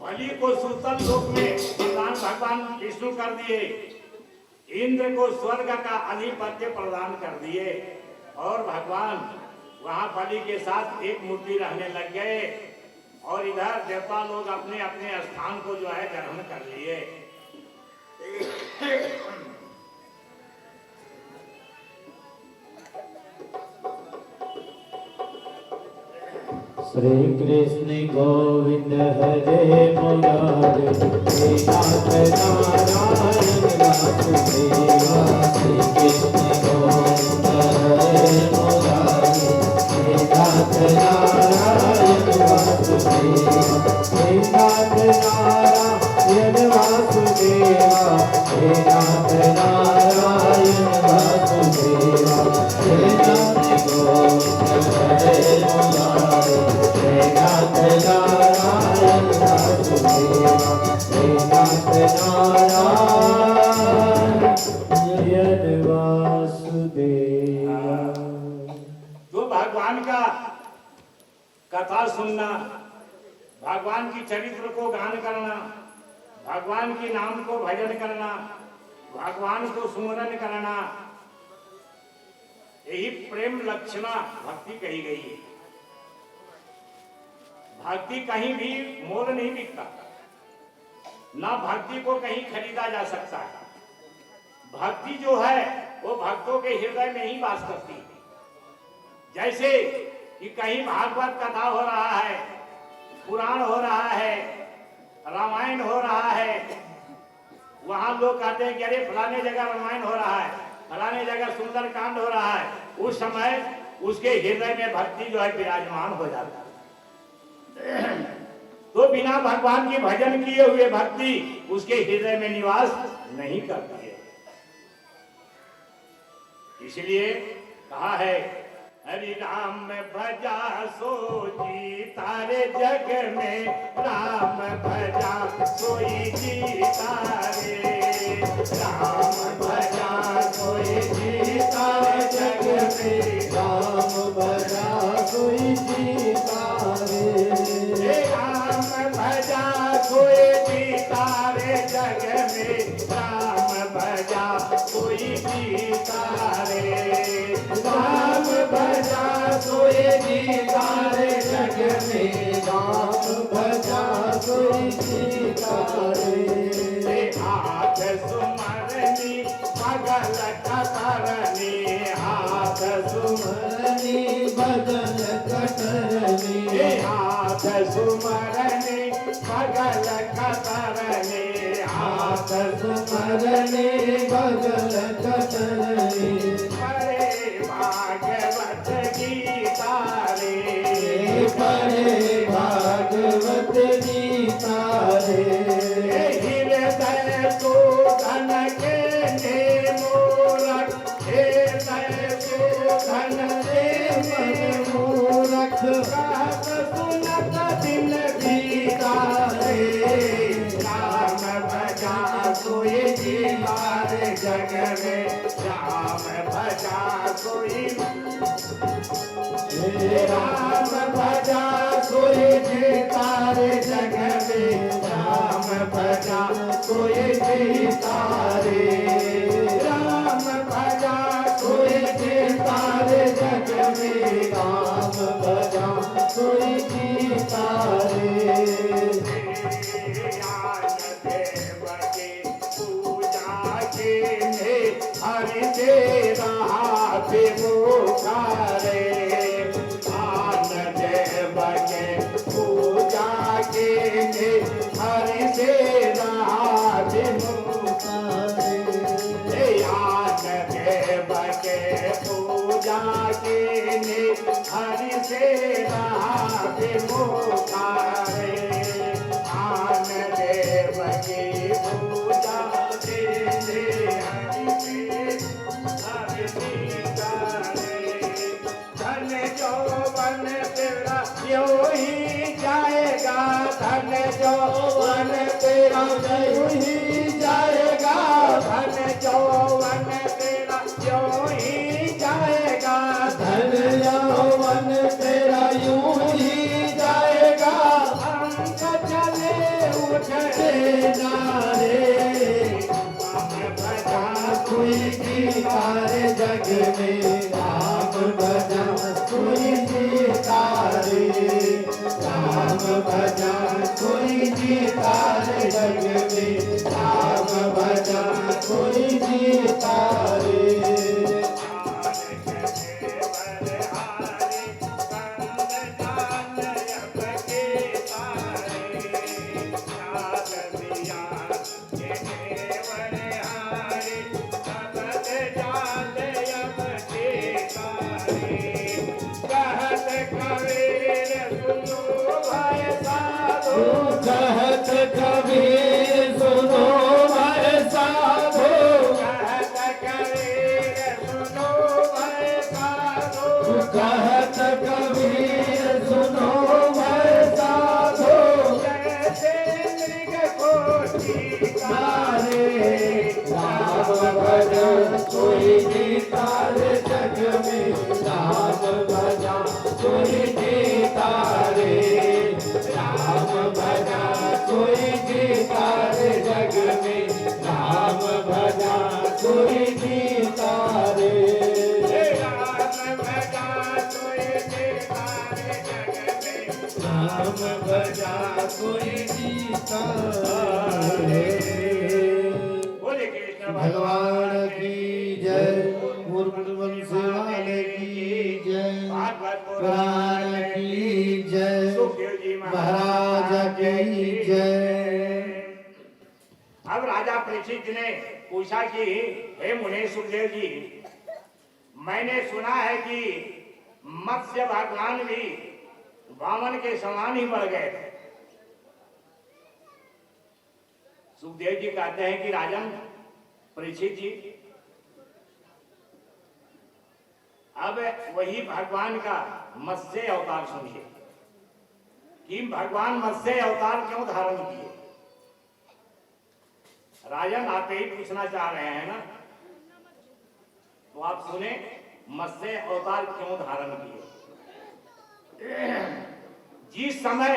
बलि को सुतल लोक में प्रदान भगवान विष्णु कर दिए। इंद्र को स्वर्ग का अधिपत्य प्रदान कर दिए और भगवान वहां बलि के साथ एक मूर्ति रहने लग गए और इधर देवता लोग अपने अपने स्थान को जो है ग्रहण कर लिए। श्री कृष्ण गोविंद हरे मुरारे, हे नाथ नारायण वासुदेवा। श्री कृष्ण गोविंद हरे मुरारे, हे नाथ नारायण वासुदेवा। हे नाथ नारायण वासुदेवा, हे नाथ नारायण वासुदेवा। हे नाथ गोविंद हरे मुरारे, हे नाथ नारायण वासुदेवा। हे नाथ नारायण वासुदेवा। जो भगवान का कथा सुनना, भगवान की चरित्र को गान करना, भगवान के नाम को भजन करना, भगवान को सुमरन करना, यही प्रेम लक्षणा भक्ति कही गई है। भक्ति कहीं भी मोल नहीं बिकता, ना भक्ति को कहीं खरीदा जा सकता है। भक्ति जो है वो भक्तों के हृदय में ही वास करती है। जैसे कि कहीं भागवत कथा हो रहा है, पुराण हो रहा है, रामायण हो रहा है, वहां लोग कहते हैं कि अरे फलाने जगह रामायण हो रहा है, फलाने जगह सुंदर कांड हो रहा है, उस समय उसके हृदय में भक्ति जो है विराजमान हो जाता है। तो बिना भगवान की भजन किए हुए भक्ति उसके हृदय में निवास नहीं करती है। इसलिए कहा है, हरि राम भजा सोई तारे जग में, राम भजा सोई जी तारे, राम भजा सोई जी तारे जग में, राम भजा कोई जीता रे, राम भजा सोई जी तारे जग में, राम भजा सोई जी तारे, राम भजा कोई जीता रे जग में, राम भजा कोई जीता रे, हाथ सुमरनी मगल कतरनी, हाथ सुमरनी बदन कटरनी, हाथ सुमरनी मगल कतरनी, हाथ सुमरनी बदन कटरनी, बड़े भागवत गीता रे, पढ़े भागवत गीता रे, हृदय शोधन के ने मूरख, हृदय शोधन के ने मूरख कहत सुनत दिन बीता रे, राम भजा कोई जीता रे जग में, राम भजा कोई, राम भजा कोई जीता रे जग में, राम भजा कोई जीता रे, राम भजा कोई जीता रे जग में, राम भजा कोई जीता रे, देव के पूजा के ने हरि दे रहा रे, आन देव के पूजा के ने हरि दे रहा आन देव के पूजा के ने हरि से रहा विमुखा रे, आन देव की पूजा के ने हरि से हरि सीता रे, धन जौवन तेरा यो ही जाएगा, धन जौवन तेरा यो ही जाएगा, धन जौवन तेरा यो ही जाएगा, धन यौवन तेरा यूं ही जाएगा, अंक चले उठे नारे, भजा कोई जीता रे जग में, राम भजा कोई जीता रे, राम भजा कोई जीता रे जग में, राम भजा कोई जीता रे, कहत कबीर सुनो भाई साधो, कहत कबीर सुनो भाई साधो, कहत कबीर सुनो भाई साधो, जैसे मृग को तारे राम भजन कोई जीता रे जग में, राम भजा कोई जीता रे, राम भजा कोई जीता रे जग में, राम भजा कोई जीता रे, राम भजा कोई जीता रे जग में, राम हम बजा कोई गीता रे। बोले कृष्ण भगवान की जय, मुकुट वंशी वाले की जय, भागवत पुराण की जय, सुखदेव जी महाराज की जय। अब राजा परीक्षित ने पूछा कि हे मुने सुखदेव जी, मैंने सुना है कि मत्स्य भगवान भी वामन के समान ही बढ़ गए थे। सुखदेव जी कहते हैं कि राजन परीक्षित जी, अब वही भगवान का मत्स्य अवतार सुनिए कि भगवान मत्स्य अवतार क्यों धारण किए। राजन आप यही पूछना चाह रहे हैं ना, तो आप सुने मत्स्य अवतार क्यों धारण किए। जिस समय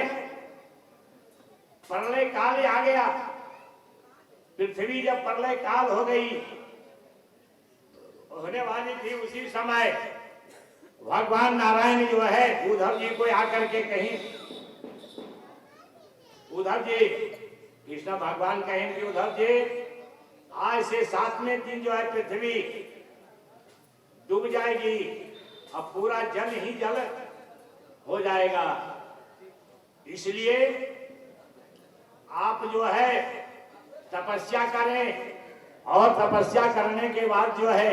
प्रलय काल आ गया, पृथ्वी जब प्रलय काल हो गई होने वाली थी, उसी समय भगवान नारायण जो है उद्धव जी को आकर के कहीं, उद्धव जी, कृष्ण भगवान कहें कि उद्धव जी, आज से 7वें दिन जो है पृथ्वी डूब जाएगी, अब पूरा जल ही जल हो जाएगा, इसलिए आप जो है तपस्या करें, और तपस्या करने के बाद जो है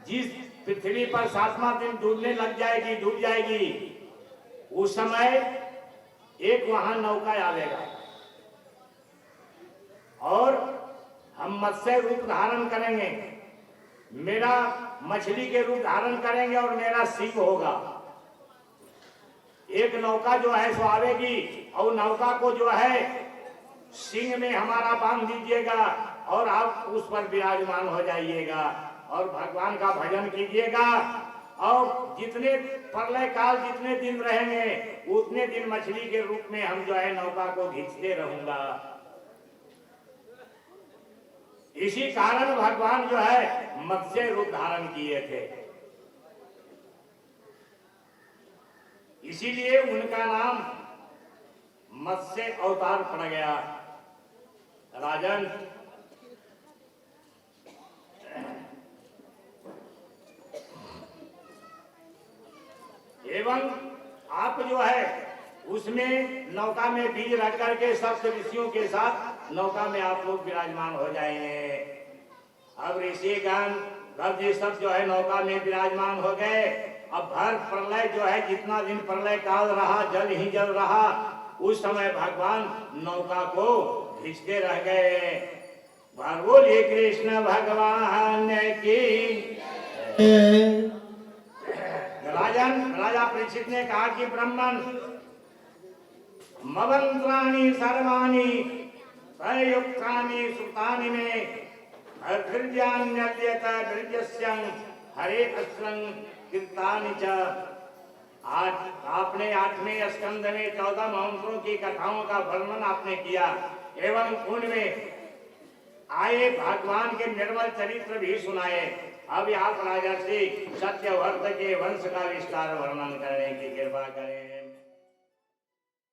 जिस पृथ्वी पर 7वां दिन डूबने लग जाएगी, डूब जाएगी, उस समय एक वहां नौका आवेगा और हम मत्स्य रूप धारण करेंगे, मेरा मछली के रूप धारण करेंगे और मेरा सिंह होगा। एक नौका जो है सो आवेगी और नौका को जो है सिंह में हमारा बांध दीजिएगा और आप उस पर विराजमान हो जाइएगा और भगवान का भजन कीजिएगा, और जितने प्रलय काल जितने दिन रहेंगे उतने दिन मछली के रूप में हम जो है नौका को खींचते रहूंगा। इसी कारण भगवान जो है मत्स्य रूप धारण किए थे, इसीलिए उनका नाम मत्स्य अवतार पड़ गया। राजन, एवं आप जो है उसमें नौका में बीज रख करके सप्त ऋषियों के साथ नौका में आप लोग विराजमान हो जाएंगे। अब ऋषिगण गर्भ ये सब जो है नौका में विराजमान हो गए। अब भर प्रलय जो है जितना दिन प्रलय काल रहा, जल ही जल रहा, उस समय भगवान नौका को खींचते रह गए। बोलिए कृष्ण भगवान की। राजा परीक्षित ने कहा कि ब्राह्मण मवंत्राणि सर्वाणि प्रयुक्तानि सुतानि में हृदयान्यद्यत हृदयस्यं हरे अस्त्रं कीर्तानि च। आज आपने 8वें स्कंद में 14 मंत्रों की कथाओं का वर्णन आपने किया एवं उनमें आए भगवान के निर्मल चरित्र भी सुनाए। अब आप राजा से सत्यव्रत के वंश का विस्तार वर्णन करने की कृपा करें।